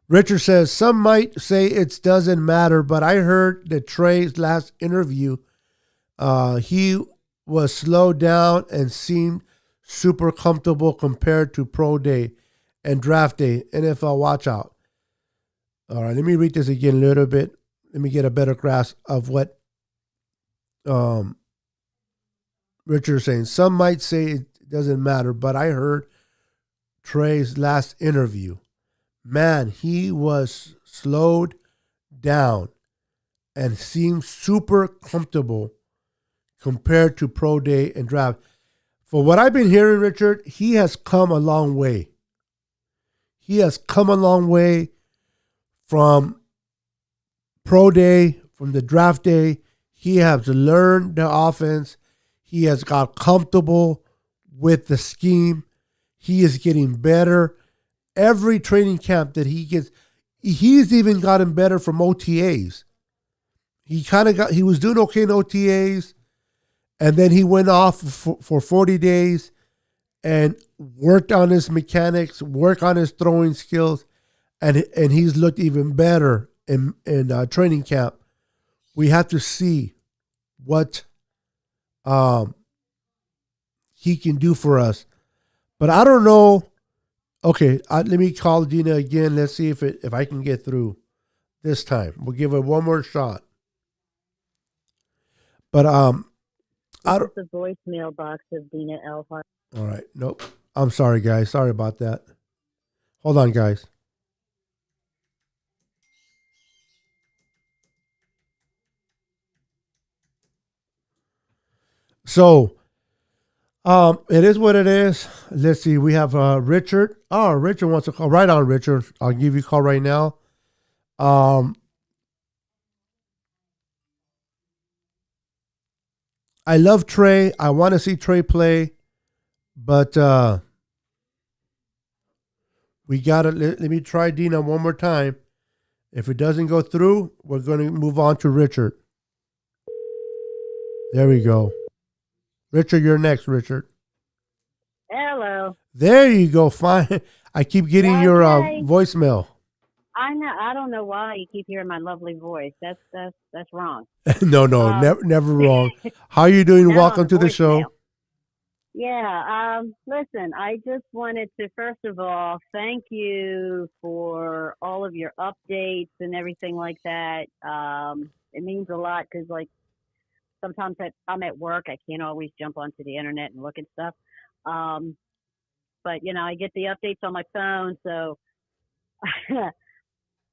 Richard says, some might say it doesn't matter, but I heard that Trey's last interview, he was slowed down and seemed super comfortable compared to Pro Day. and draft day, NFL watch out. All right, let me read this again a little bit. Let me get a better grasp of what Richard is saying. Some might say it doesn't matter, but I heard Trey's last interview. Man, he was slowed down and seemed super comfortable compared to pro day and draft. For what I've been hearing, Richard, he has come a long way. He has come a long way from pro day, from the draft day. He has learned the offense. He has got comfortable with the scheme. He is getting better. Every training camp that he gets, he's even gotten better from OTAs. He was doing okay in OTAs, and then he went off for 40 days and worked on his mechanics, worked on his throwing skills, and he's looked even better in training camp. We have to see what he can do for us. But I don't know. Okay, let me call Dina again. Let's see if I can get through this time. We'll give it one more shot. But This is the voicemail box of Dina Elhart. All right. Nope. I'm sorry, guys. Sorry about that. Hold on, guys. So, it is what it is. Let's see. We have Richard. Oh, Richard wants to call. Right on, Richard. I'll give you a call right now. I love Trey. I want to see Trey play, but we got it. Let me try Dina one more time. If it doesn't go through, we're going to move on to Richard. There we go. Richard, you're next, Richard. Hello. There you go. Fine. I keep getting your voicemail. I know. I don't know why you keep hearing my lovely voice. That's wrong. No, never wrong. How are you doing? Welcome to the show. Yeah. Listen, I just wanted to first of all thank you for all of your updates and everything like that. It means a lot because, like, sometimes I'm at work. I can't always jump onto the internet and look at stuff. But I get the updates on my phone, so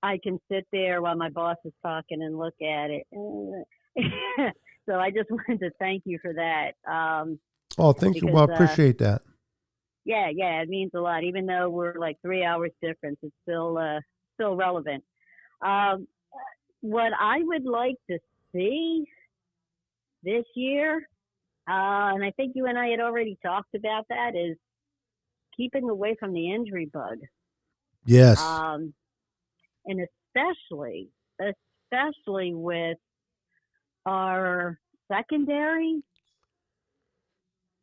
I can sit there while my boss is talking and look at it. So I just wanted to thank you for that. Thank you. Well, I appreciate that. Yeah, it means a lot. Even though we're like 3 hours difference, it's still relevant. What I would like to see this year, and I think you and I had already talked about that, is keeping away from the injury bug. Yes. And especially with our secondary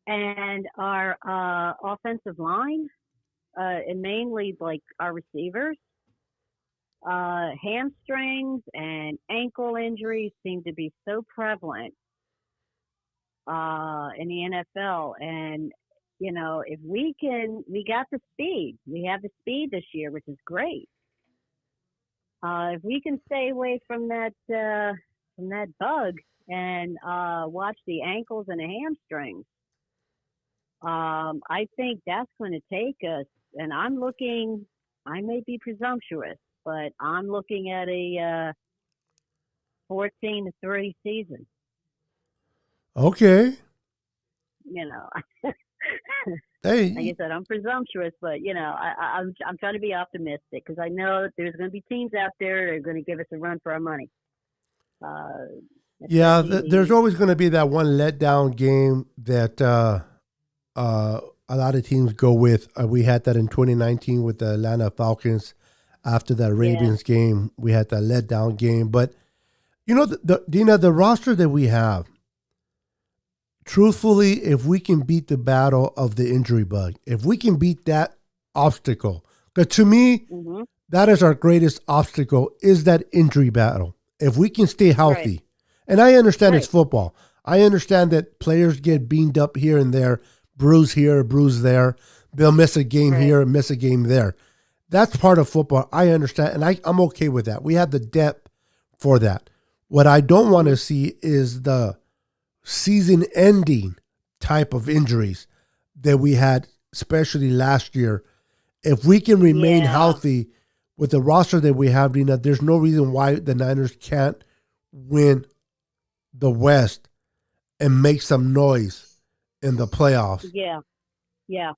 and our offensive line, and mainly like our receivers. Hamstrings and ankle injuries seem to be so prevalent in the NFL. And, if we got the speed. We have the speed this year, which is great. If we can stay away from that bug and watch the ankles and the hamstrings, I think that's going to take us. And I may be presumptuous, but I'm looking at a 14-3 season. Okay. Hey. Like I said, I'm presumptuous, but I'm trying to be optimistic because I know that there's going to be teams out there that are going to give us a run for our money. There's always going to be that one letdown game that a lot of teams go with. We had that in 2019 with the Atlanta Falcons. After that Ravens game, we had that letdown game. But Dina, the roster that we have, truthfully, if we can beat the battle of the injury bug, if we can beat that obstacle, because to me, that is our greatest obstacle, is that injury battle. If we can stay healthy, right. And I understand it's football. I understand that players get beamed up here and there, bruise here, bruise there. They'll miss a game Right. here and miss a game there. That's part of football. I understand, and I'm okay with that. We have the depth for that. What I don't want to see is the season-ending type of injuries that we had, especially last year. If we can remain Yeah. healthy with the roster that we have, Dina, there's no reason why the Niners can't win the West and make some noise in the playoffs. Yeah, yeah,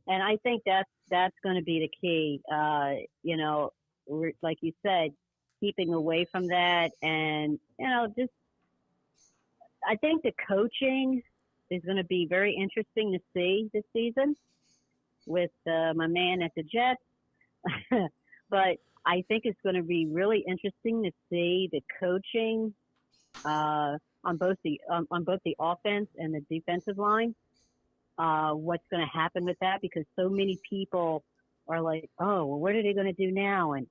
and I think that's going to be the key. Like you said, keeping away from that, and just I think the coaching is going to be very interesting to see this season with my man at the Jets. But I think it's going to be really interesting to see the coaching on both the offense and the defensive line. What's going to happen with that? Because so many people are like, oh, well, what are they going to do now? And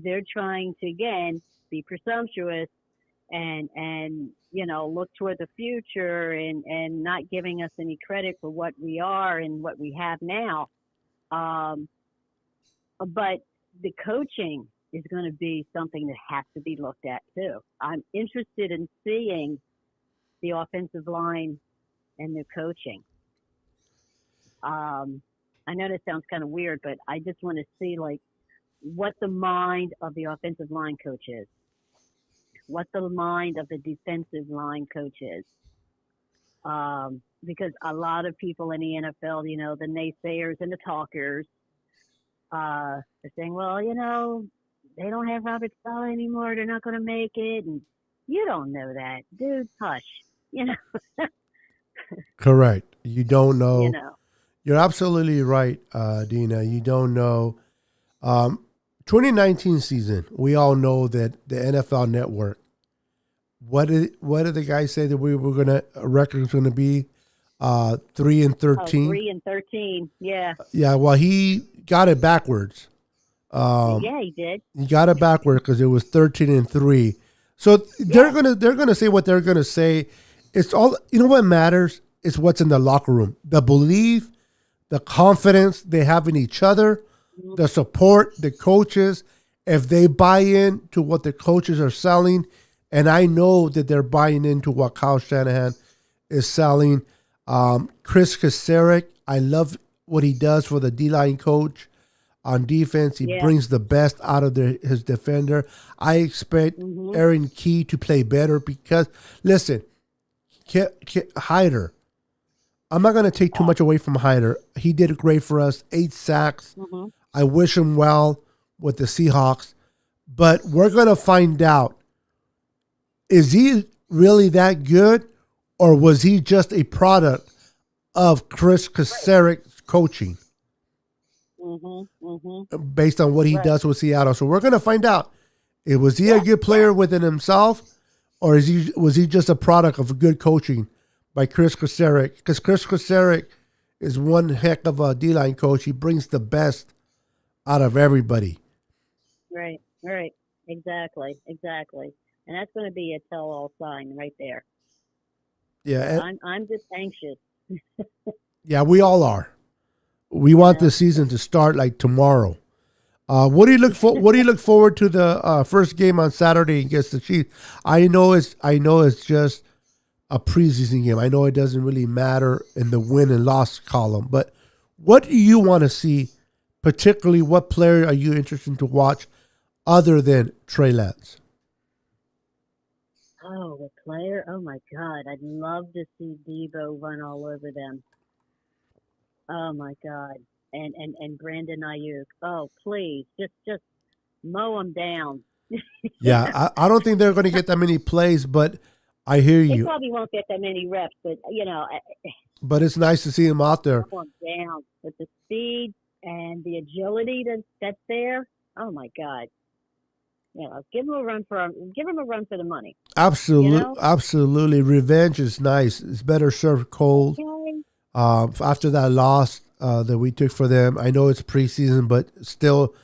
they're trying to again be presumptuous and look toward the future and not giving us any credit for what we are and what we have now. But the coaching is going to be something that has to be looked at too. I'm interested in seeing the offensive line and their coaching. I know that sounds kind of weird, but I just want to see like what the mind of the offensive line coach is, what the mind of the defensive line coach is. Because a lot of people in the NFL, the naysayers and the talkers, are saying, well, they don't have Robert Saleh anymore. They're not going to make it. And you don't know that. Dude, hush. Correct. You don't know. You know. You're absolutely right, Dina. You don't know. 2019 season, we all know that the NFL Network, what did the guys say that we were going to, record was going to be? 3-13. Oh, 3-13. Yeah. Yeah, well, he got it backwards. Yeah, he did. He got it backwards because it was 13-3. So they're gonna say what they're gonna say. It's all, what matters is what's in the locker room, the belief, the confidence they have in each other, the support, the coaches. If they buy in to what the coaches are selling, and I know that they're buying into what Kyle Shanahan is selling. Chris Kasarik, I love what he does for the D-line coach on defense. He brings the best out of his defender. I expect Aaron Key to play better because, listen, Hyder, I'm not going to take too much away from Hyder. He did great for us, 8 sacks. I wish him well with the Seahawks. But we're going to find out, is he really that good, or was he just a product of Chris Kasarik's coaching based on what he does with Seattle? So we're going to find out. Was he a good player within himself, or was he just a product of good coaching by Chris Kasarik? Because Chris Kasarik is one heck of a D-line coach. He brings the best out of everybody. Right. Exactly. And that's going to be a tell-all sign right there. Yeah. I'm just anxious. Yeah, we all are. We want the season to start like tomorrow. What do you look forward to the first game on Saturday against the Chiefs? I know it's just a preseason game. I know it doesn't really matter in the win and loss column, but what do you want to see? Particularly, what player are you interested to watch other than Trey Lance? Oh, the player! Oh my God, I'd love to see Debo run all over them. Oh my God, and Brandon Ayuk. Oh, please, just mow them down. Yeah, I don't think they're going to get that many plays, but I hear They you. probably won't get that many reps, but But it's nice to see him out there. mow them down with the speed and the agility that's there. Oh my God. Give him a run for the money. Absolutely. Revenge is nice. It's better served cold. Okay. After that loss that we took for them, I know it's preseason, but still,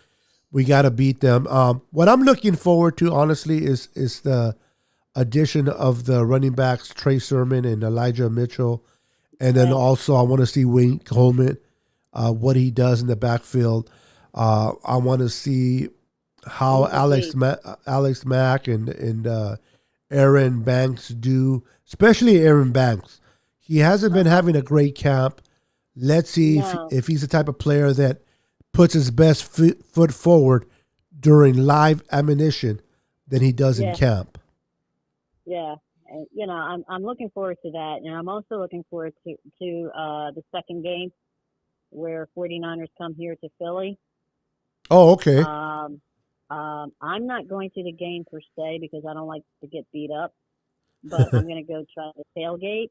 we got to beat them. What I'm looking forward to, honestly, is the addition of the running backs Trey Sermon and Elijah Mitchell, and then also I want to see Wayne Coleman what he does in the backfield. I want to see how Alex Mack and Aaron Banks do, especially Aaron Banks. He hasn't been having a great camp. Let's see if he's the type of player that puts his best foot forward during live ammunition than he does in camp. Yeah. You know, I'm looking forward to that. And I'm also looking forward to the second game where 49ers come here to Philly. Oh, okay. I'm not going to the game per se because I don't like to get beat up, but I'm going to go try to tailgate.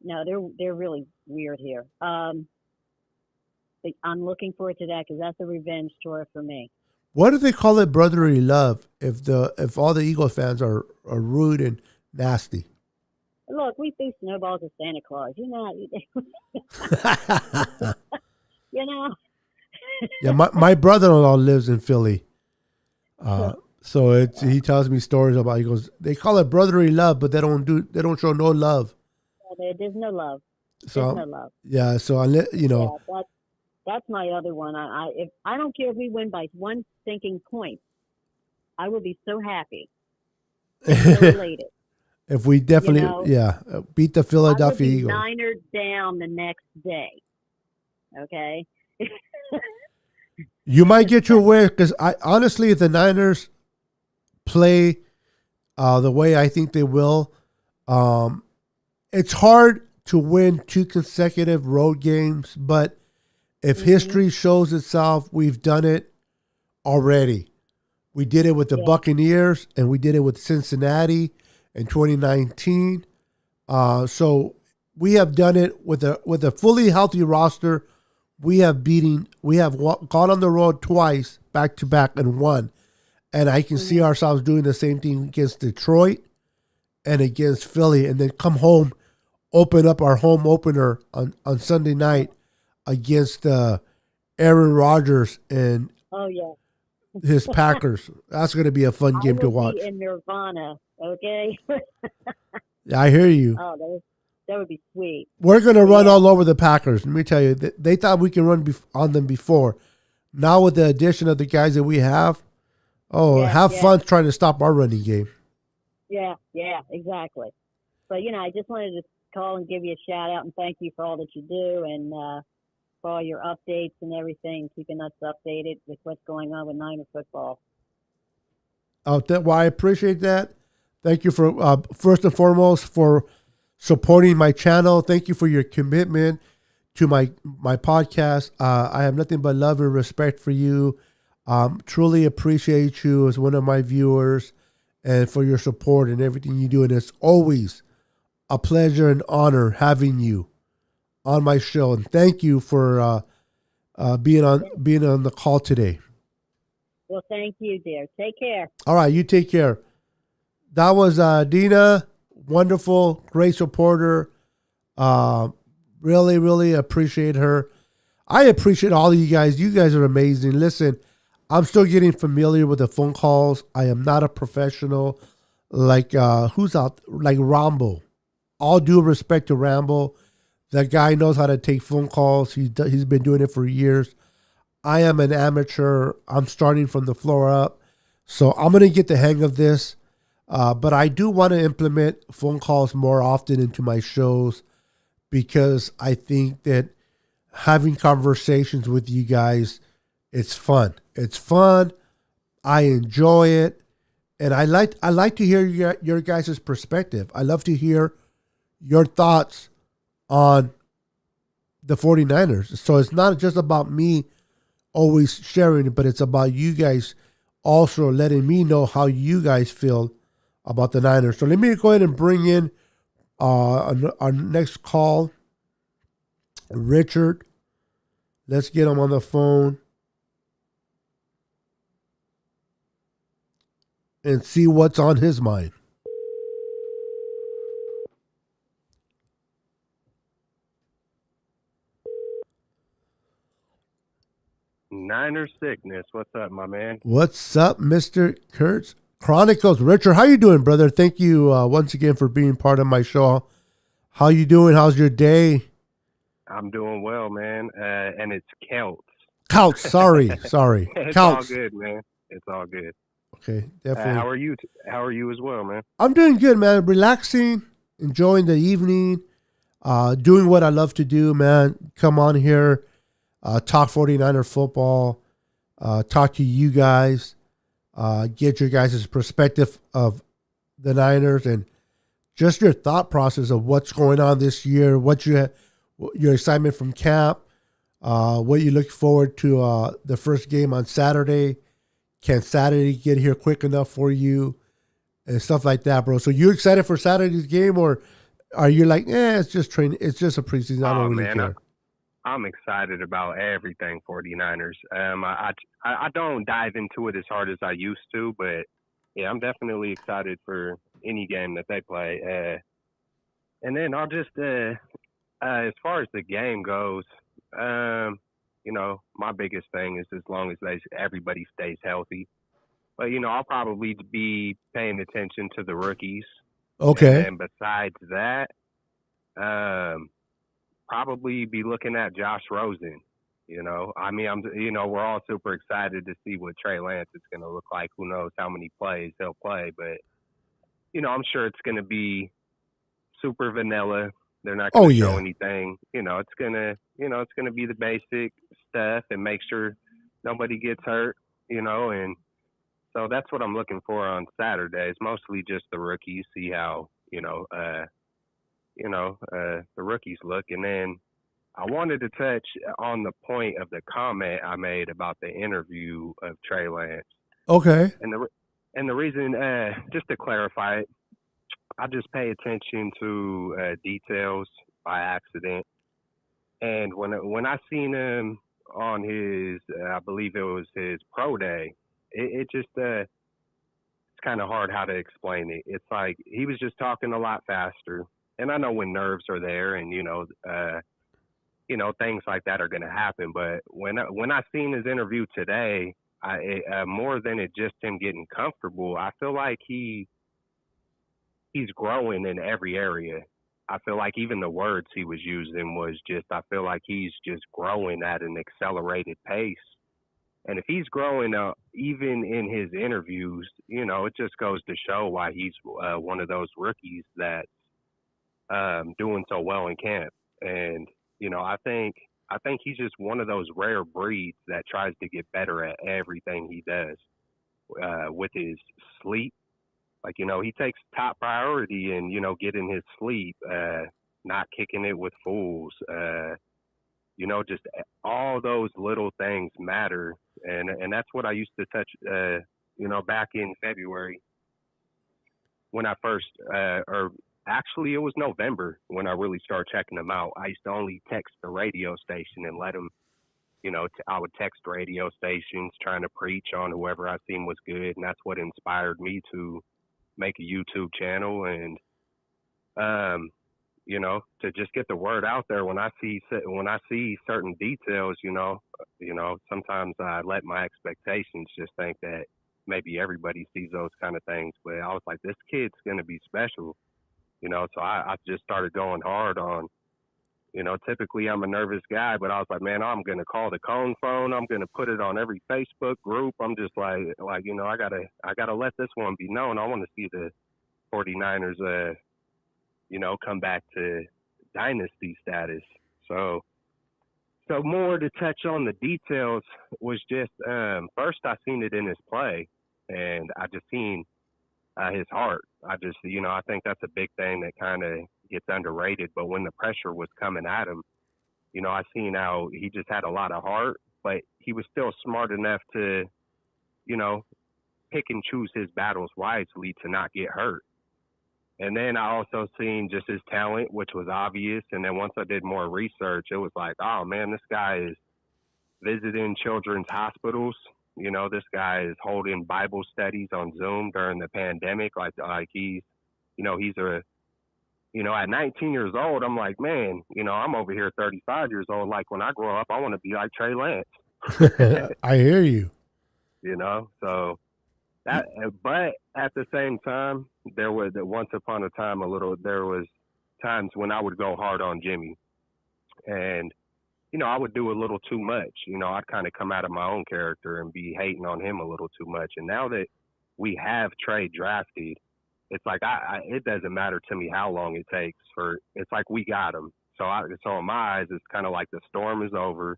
No, they're really weird here. I'm looking forward to that because that's a revenge tour for me. What do they call it, brotherly love? If all the Eagles fans are rude and nasty. Look, we threw snowballs at Santa Claus. You know. You know. Yeah, my brother-in-law lives in Philly, so he tells me stories about. He goes, they call it brotherly love, but they don't show no love. There's no love. So there's no love. Yeah, so Yeah, that's my other one. I don't care if we win by one stinking point, I will be so happy. So elated. If we definitely beat the Philadelphia Eagles. Niners down the next day. Okay. You might get your way because honestly, if the Niners play the way I think they will, it's hard to win 2 consecutive road games. But if history shows itself, we've done it already. We did it with the Buccaneers and we did it with Cincinnati in 2019. So we have done it with a fully healthy roster. We have gone on the road twice, back to back, and won. And I can see ourselves doing the same thing against Detroit and against Philly, and then come home, open up our home opener on Sunday night against Aaron Rodgers and his Packers. That's going to be a fun game to watch. Be in Nirvana, okay? Yeah, I hear you. Oh, that would be sweet. We're going to run all over the Packers. Let me tell you, they thought we can run on them before. Now with the addition of the guys that we have, have fun trying to stop our running game. Yeah, exactly. But, I just wanted to call and give you a shout out and thank you for all that you do and for all your updates and everything, keeping us updated with what's going on with Niner football. Well, I appreciate that. Thank you for, first and foremost, for supporting my channel. Thank you for your commitment to my podcast. I have nothing but love and respect for you. Truly appreciate you as one of my viewers and for your support and everything you do. And it's always a pleasure and honor having you on my show. And thank you for being on the call today. Well, thank you, dear. Take care. All right, you take care. That was Dina. Wonderful, great supporter. Really, really appreciate her. I appreciate all of you guys. You guys are amazing. Listen, I'm still getting familiar with the phone calls. I am not a professional like who's out like Rambo. All due respect to Rambo. That guy knows how to take phone calls. He's been doing it for years. I am an amateur. I'm starting from the floor up. So I'm going to get the hang of this. But I do want to implement phone calls more often into my shows because I think that having conversations with you guys, it's fun. It's fun. I enjoy it. And I like to hear your guys' perspective. I love to hear your thoughts on the 49ers. So it's not just about me always sharing it, but it's about you guys also letting me know how you guys feel about the Niners. So let me go ahead and bring in our next call, Richard. Let's get him on the phone and see what's on his mind. Niner sickness. What's up, my man? What's up, Mr. Kurtz Chronicles? Richard, how you doing, brother? Thank you once again for being part of my show. How you doing? How's your day? I'm doing well, man. And it's counts. Counts. Sorry. It's all Counts. good, man. It's all good. Okay, definitely. How are you? How are you as well, man? I'm doing good, man. Relaxing, enjoying the evening, doing what I love to do, man. Come on here, talk 49er football, talk to you guys, get your guys' perspective of the Niners and just your thought process of what's going on this year, what your excitement from camp, what you look forward to the first game on Saturday. Can Saturday get here quick enough for you? And stuff like that, bro. So you excited for Saturday's game, or are you like, it's just training, it's just a preseason, I don't really care? I'm excited about everything 49ers. I don't dive into it as hard as I used to, but yeah, I'm definitely excited for any game that they play. And then I'll just, as far as the game goes, my biggest thing is as long as everybody stays healthy. But, I'll probably be paying attention to the rookies. Okay. And besides that, probably be looking at Josh Rosen. We're all super excited to see what Trey Lance is going to look like. Who knows how many plays he'll play, but I'm sure it's going to be super vanilla. They're not going to show anything. It's gonna be the basic stuff and make sure nobody gets hurt. And so that's what I'm looking for on Saturday. It's mostly just the rookies, see how the rookies look, and then I wanted to touch on the point of the comment I made about the interview of Trey Lance. Okay. And the reason, just to clarify it, I just pay attention to details by accident. And when I seen him on his, I believe it was his pro day, it just it's kind of hard how to explain it. It's like he was just talking a lot faster. And I know when nerves are there, and things like that are going to happen. But when I seen his interview today, more than it just him getting comfortable, I feel like he's growing in every area. I feel like even the words he was using was just, I feel like he's just growing at an accelerated pace. And if he's growing even in his interviews, it just goes to show why he's one of those rookies that's doing so well in camp. And, I think he's just one of those rare breeds that tries to get better at everything he does with his sleep. Like, he takes top priority in, getting his sleep, not kicking it with fools. Just all those little things matter. And that's what I used to touch, back in February when I first, or actually it was November when I really started checking them out. I used to only text the radio station and let them, I would text radio stations trying to preach on whoever I seen was good. And that's what inspired me to make a YouTube channel and, to just get the word out there. When I see certain details, sometimes I let my expectations just think that maybe everybody sees those kind of things. But I was like, this kid's going to be special, so I just started going hard on, typically I'm a nervous guy, but I was like, man, I'm going to call the Cone phone. I'm going to put it on every Facebook group. I'm just like, I gotta let this one be known. I want to see the 49ers, come back to dynasty status. So more to touch on the details was just, first I seen it in his play, and I just seen his heart. I think that's a big thing that kind of gets underrated. But when the pressure was coming at him, I seen how he just had a lot of heart, but he was still smart enough to, pick and choose his battles wisely to not get hurt. And then I also seen just his talent, which was obvious. And then once I did more research, it was like, oh man, this guy is visiting children's hospitals. This guy is holding Bible studies on Zoom during the pandemic. Like he's at 19 years old, I'm like, man, I'm over here 35 years old. Like when I grow up, I want to be like Trey Lance. I hear you. So that, but at the same time, there was once upon a time there was times when I would go hard on Jimmy. And, I would do a little too much. I'd kind of come out of my own character and be hating on him a little too much. And now that we have Trey drafted, it's like it doesn't matter to me how long it takes it's like we got him. So in my eyes, it's kind of like the storm is over.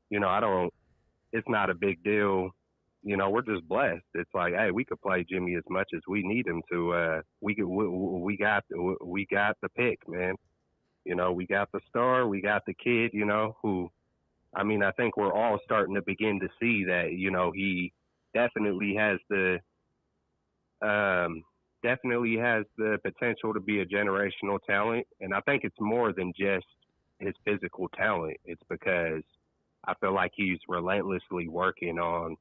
It's not a big deal. We're just blessed. It's like, hey, we could play Jimmy as much as we need him to. We got the pick, man. We got the star, we got the kid. Who, I think we're all starting to begin to see that. He definitely has the potential to be a generational talent, and I think it's more than just his physical talent. It's because I feel like he's relentlessly working on,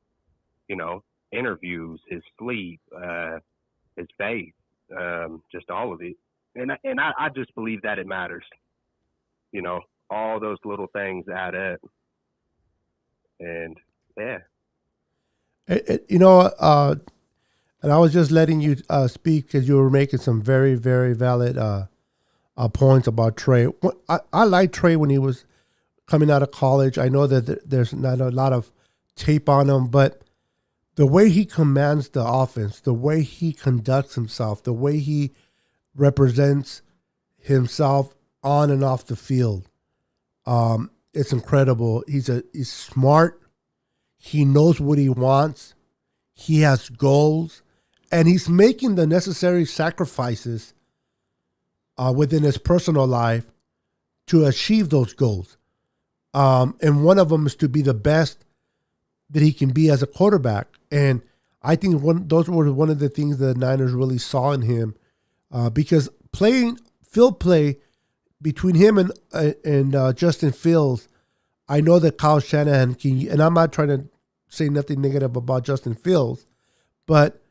interviews, his sleep, his faith, just all of it. And I just believe that it matters. All those little things add up. And yeah. And I was just letting you speak because you were making some very, very valid points about Trey. I liked Trey when he was coming out of college. I know that there's not a lot of tape on him, but the way he commands the offense, the way he conducts himself, the way he represents himself on and off the field, it's incredible. He's smart. He knows what he wants. He has goals, and he's making the necessary sacrifices within his personal life to achieve those goals. And one of them is to be the best that he can be as a quarterback. And I think those were one of the things the Niners really saw in him, because field play between him and Justin Fields, I know that Kyle Shanahan can, and I'm not trying to say nothing negative about Justin Fields, but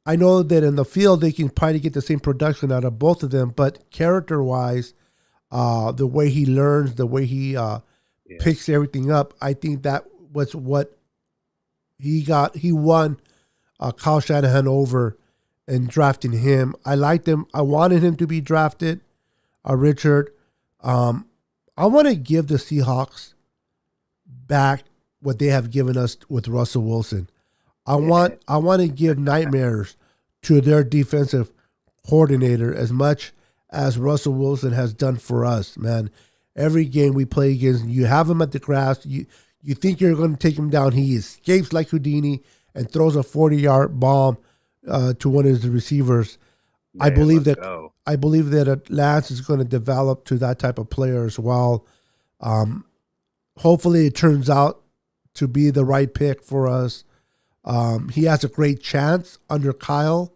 I know that in the field they can probably get the same production out of both of them. But character-wise, the way he learns, the way he picks everything up, I think that was what he got. He won Kyle Shanahan over in drafting him. I liked him. I wanted him to be drafted, Richard. I want to give the Seahawks back what they have given us with Russell Wilson. I want to give nightmares to their defensive coordinator as much as Russell Wilson has done for us, man. Every game we play against, you have him at the grass, you think you're going to take him down. He escapes like Houdini and throws a 40-yard bomb to one of his receivers. Man, I believe that Lance is going to develop to that type of player as well. Hopefully it turns out to be the right pick for us. He has a great chance under Kyle.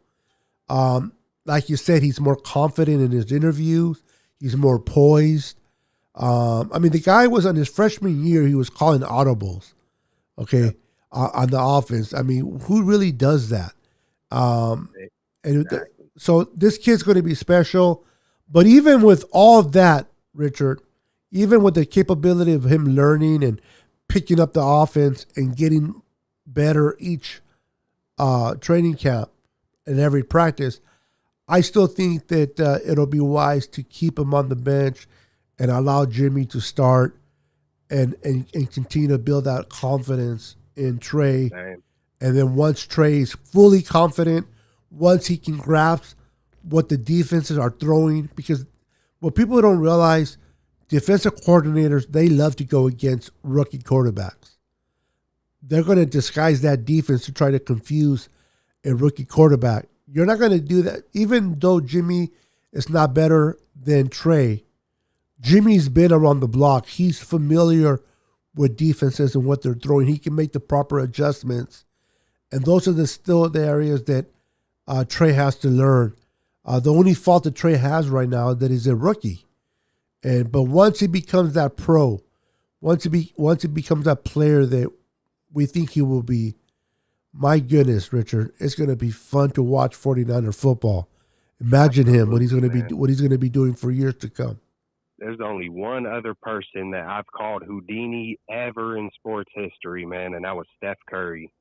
Like you said, he's more confident in his interviews. He's more poised. The guy was on his freshman year, he was calling audibles, on the offense. Who really does that? So this kid's going to be special. But even with all of that, Richard, even with the capability of him learning and picking up the offense and getting better each training camp and every practice, I still think that it'll be wise to keep him on the bench and allow Jimmy to start and continue to build that confidence in Trey. Same. And then once Trey is fully confident, once he can grasp what the defenses are throwing, because what people don't realize, defensive coordinators, they love to go against rookie quarterbacks. They're going to disguise that defense to try to confuse a rookie quarterback. You're not going to do that. Even though Jimmy is not better than Trey, Jimmy's been around the block. He's familiar with defenses and what they're throwing. He can make the proper adjustments. And those are still the areas that Trey has to learn. The only fault that Trey has right now is that he's a rookie. But once he becomes that pro, once he becomes that player that we think he will be, my goodness, Richard, it's going to be fun to watch 49er football. Imagine him, what he's going to be doing for years to come. There's only one other person that I've called Houdini ever in sports history, man, and that was Steph Curry.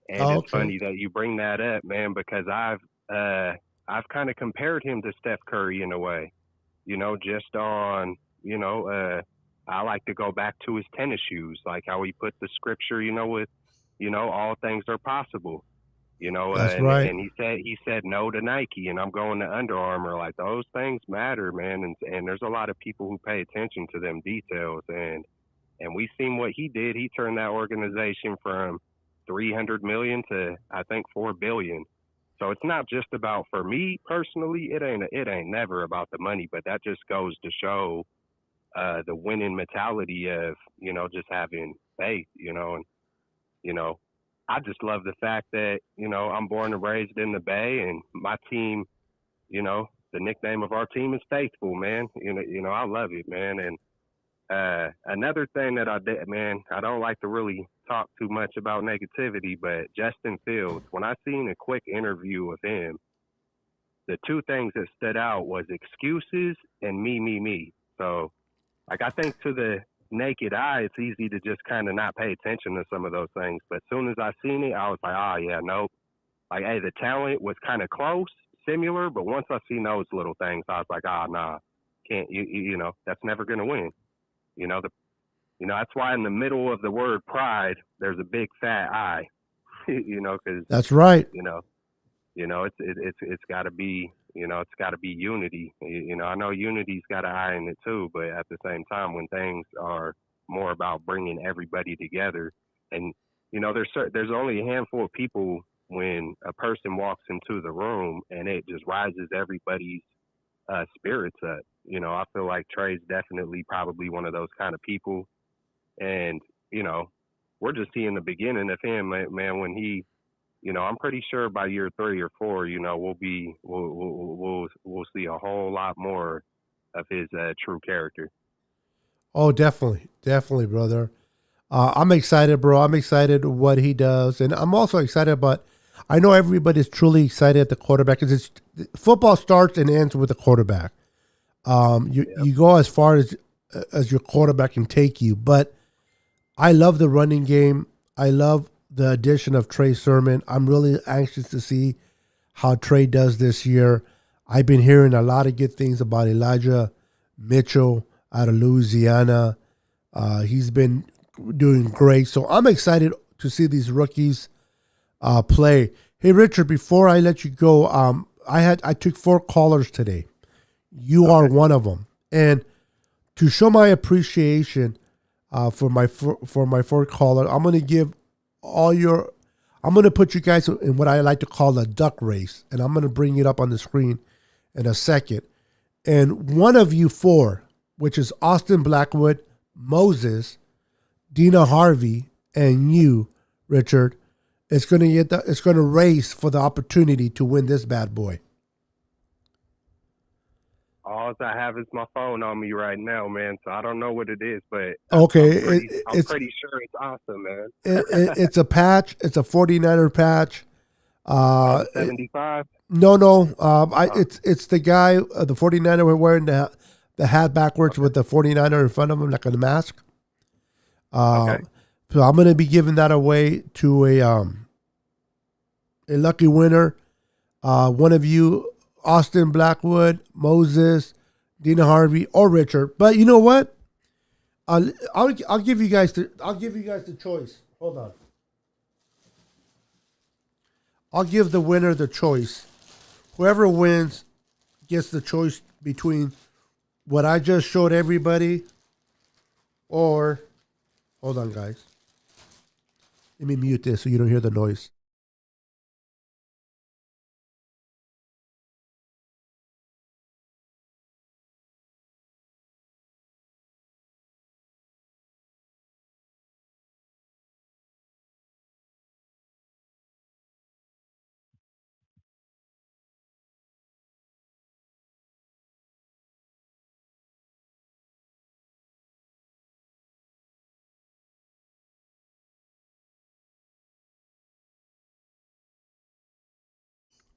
And It's funny that you bring that up, man, because I've kind of compared him to Steph Curry in a way, just on, I like to go back to his tennis shoes, like how he put the scripture, with, all things are possible. That's right. And he said no to Nike, and I'm going to Under Armour. Like, those things matter, man, and there's a lot of people who pay attention to them details, and we seen what he did. He turned that organization from 300 million to, I think, 4 billion. So it's not just about, for me personally, it ain't never about the money, but that just goes to show the winning mentality of, just having faith, and I just love the fact that, I'm born and raised in the Bay, and my team, the nickname of our team is Faithful, man. I love it, man. And another thing that I did, man, I don't like to really talk too much about negativity, but Justin Fields, when I seen a quick interview of him, the two things that stood out was excuses and me. So, like, I think to the naked eye, it's easy to just kind of not pay attention to some of those things. But as soon as I seen it, I was like, oh, yeah, nope. Like, hey, the talent was kind of close, similar, but once I seen those little things, I was like, nah, can't, that's never going to win. That's why in the middle of the word pride, there's a big fat I, because That's right. It's got to be, it's got to be unity. I know unity's got an eye in it too, but at the same time, when things are more about bringing everybody together, and there's only a handful of people when a person walks into the room and it just rises everybody's spirits up. I feel like Trey's definitely probably one of those kind of people, and we're just seeing the beginning of him, man. When he, I'm pretty sure by year 3 or 4, we'll see a whole lot more of his true character. Oh, definitely, brother. I'm excited, bro. I'm excited what he does, and I'm also excited. But I know everybody's truly excited at the quarterback because football starts and ends with the quarterback. You go as far as your quarterback can take you, but I love the running game. I love the addition of Trey Sermon. I'm really anxious to see how Trey does this year. I've been hearing a lot of good things about Elijah Mitchell out of Louisiana. He's been doing great. So I'm excited to see these rookies play. Hey, Richard, before I let you go, I took 4 callers today. You are one of them. And to show my appreciation for my 4 caller, I'm going to give I'm going to put you guys in what I like to call a duck race, and I'm going to bring it up on the screen in a second. And one of you 4, which is Austin Blackwood, Moses, Dina Harvey, and you, Richard, it's going to race for the opportunity to win this bad boy. All I have is my phone on me right now, man. So I don't know what it is, but okay, I'm pretty sure it's awesome, man. It's a patch. It's a 49er patch. 75. No. It's the guy, the 49er wearing the hat backwards with the 49er in front of him, like a mask. Okay. So I'm going to be giving that away to a lucky winner. One of you, Austin Blackwood, Moses, Dina Harvey, or Richard. But you know what? I'll give you guys the choice. Hold on. I'll give the winner the choice. Whoever wins gets the choice between what I just showed everybody or, hold on, guys. Let me mute this so you don't hear the noise.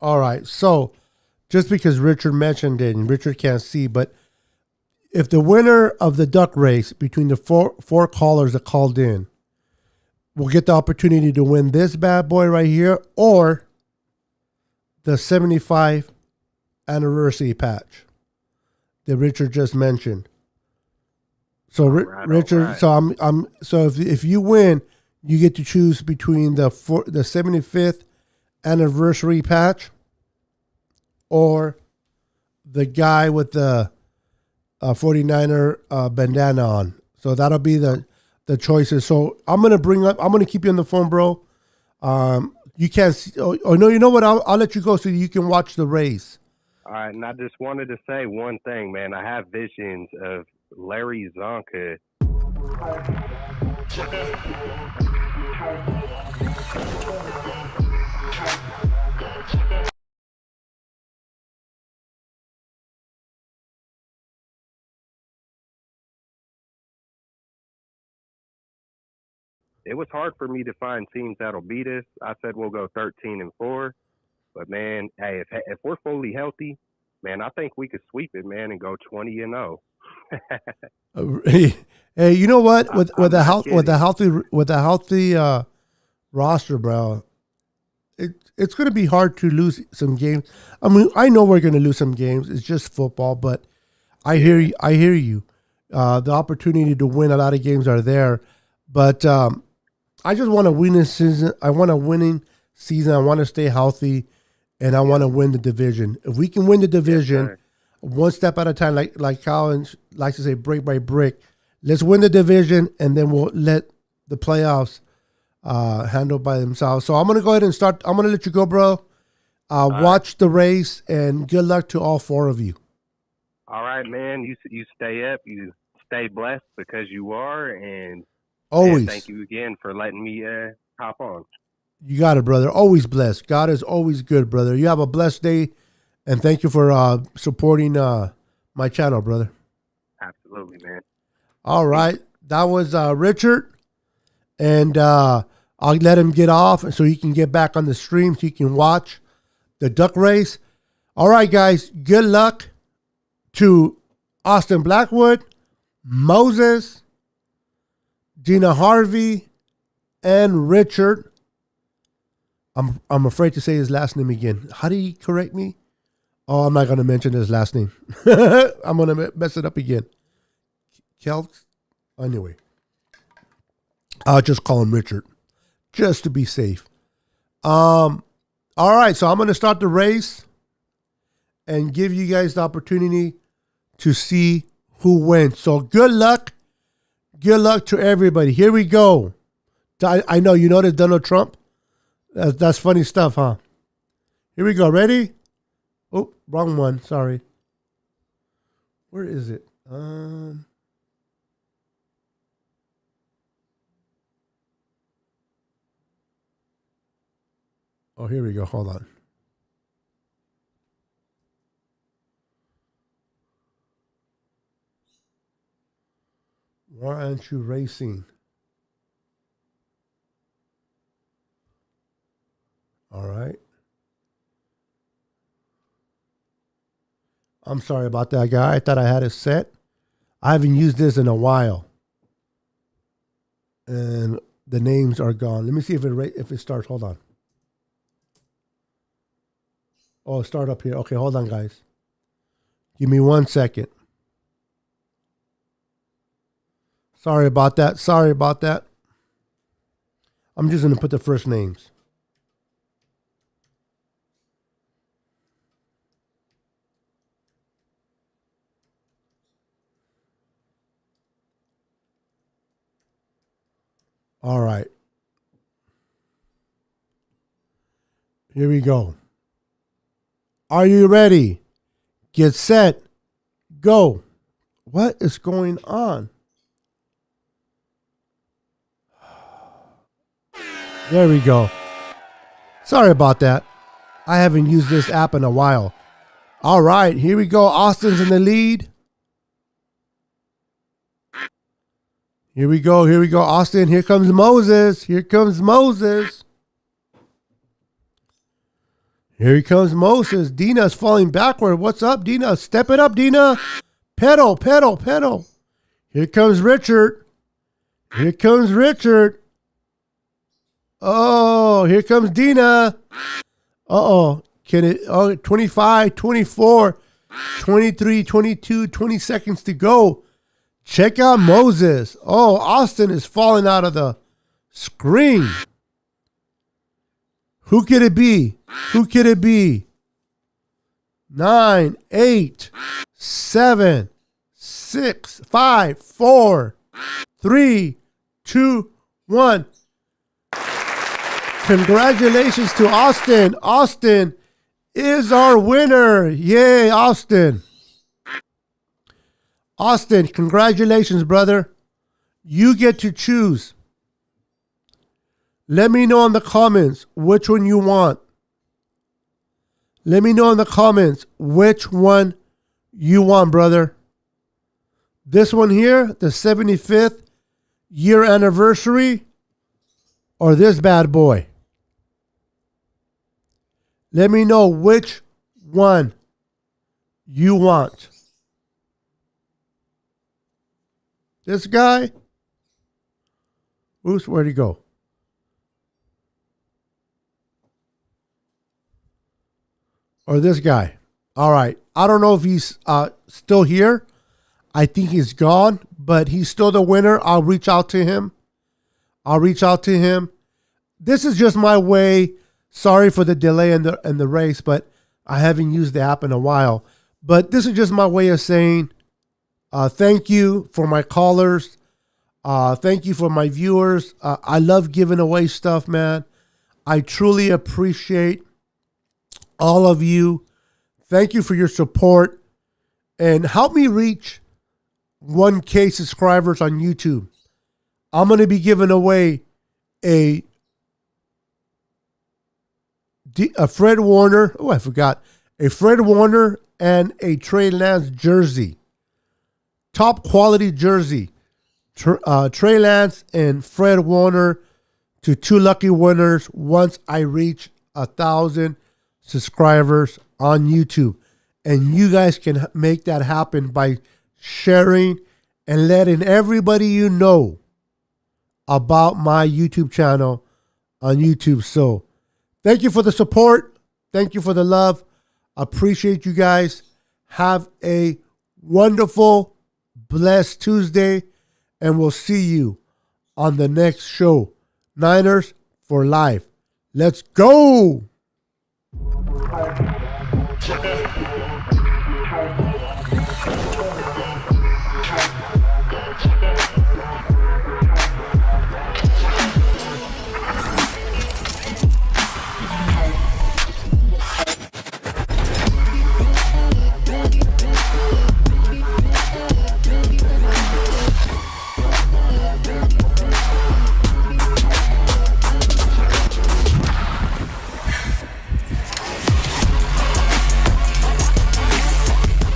All right. So just because Richard mentioned it and Richard can't see, but if the winner of the duck race between the four callers that called in will get the opportunity to win this bad boy right here or the 75 anniversary patch that Richard just mentioned. So All right, Richard, all right. so if you win, you get to choose between the 75th anniversary patch or the guy with the 49er bandana on. So that'll be the choices. So I'm gonna keep you on the phone, bro. You can't see, oh no, you know what? I'll let you go so you can watch the race. All right, and I just wanted to say one thing, man. I have visions of Larry Zonka. It was hard for me to find teams that'll beat us. I said we'll go 13-4, but man, hey, if we're fully healthy, man, I think we could sweep it, man, and go 20-0. Hey, you know what? With I'm a not healthy roster, bro, it's going to be hard to lose some games. I mean, I know we're going to lose some games. It's just football, but I hear you. I hear you. The opportunity to win a lot of games are there, but I just want to win this season. I want a winning season. I want to stay healthy, and I want to win the division. If we can win the division, one step at a time, like Colin likes to say, brick by brick. Let's win the division, and then we'll let the playoffs handle by themselves. So I'm going to go ahead and start. I'm going to let you go, bro. Watch the race, and good luck to all four of you. All right, man. You stay up. You stay blessed because you are, and Always. thank you again for letting me hop on. You got it, brother. Always blessed. God is always good, brother. You have a blessed day, and thank you for supporting my channel, brother. Absolutely, man. All right. That was Richard, and I'll let him get off so he can get back on the stream so he can watch the duck race. All right, guys. Good luck to Austin Blackwood, Moses, Gina Harvey, and Richard. I'm afraid to say his last name again. How did he correct me? Oh, I'm not going to mention his last name. I'm going to mess it up again. Kelt? Anyway. I'll just call him Richard. Just to be safe. All right, so I'm going to start the race and give you guys the opportunity to see who wins. So good luck. Good luck to everybody. Here we go. I know you noticed Donald Trump. That's funny stuff, huh? Here we go. Ready? Oh, wrong one. Sorry. Where is it? Oh, here we go. Hold on. Why aren't you racing? All right. I'm sorry about that, guy. I thought I had it set. I haven't used this in a while. And the names are gone. Let me see if it starts. Hold on. Oh, start up here. Okay, hold on, guys. Give me 1 second. Sorry about that. Sorry about that. I'm just going to put the first names. All right. Here we go. Are you ready? Get set. Go. What is going on? There we go. Sorry about that. I haven't used this app in a while. All right, here we go. Austin's in the lead. Here we go. Here we go. Austin, here comes Moses. Here comes Moses. Here he comes Moses. Dina's falling backward. What's up, Dina? Step it up, Dina. Pedal, pedal, pedal. Here comes Richard. Here comes Richard. Oh, here comes Dina. Uh-oh. Can it? Oh, 25, 24, 23, 22, 20 seconds to go. Check out Moses. Oh, Austin is falling out of the screen. Who could it be? Who could it be? 9, 8, 7, 6, 5, 4, 3, 2, 1. Congratulations to Austin. Austin is our winner. Yay, Austin. Austin, congratulations, brother. You get to choose. Let me know in the comments which one you want. Let me know in the comments which one you want, brother. This one here, the 75th year anniversary, or this bad boy. Let me know which one you want. This guy? Oops, where'd he go? Or this guy? All right. I don't know if he's still here. I think he's gone, but he's still the winner. I'll reach out to him. This is just my way. Sorry for the delay in the race, but I haven't used the app in a while. But this is just my way of saying thank you for my callers. Thank you for my viewers. I love giving away stuff, man. I truly appreciate all of you. Thank you for your support. And help me reach 1K subscribers on YouTube. I'm going to be giving away a Fred Warner. Oh, I forgot. A Fred Warner and a Trey Lance jersey. Top quality jersey. Trey Lance and Fred Warner to 2 lucky winners once I reach 1,000 subscribers on YouTube. And you guys can make that happen by sharing and letting everybody you know about my YouTube channel on YouTube. So thank you for the support. Thank you for the love. Appreciate you guys. Have a wonderful, blessed Tuesday, and we'll see you on the next show. Niners for life. Let's go.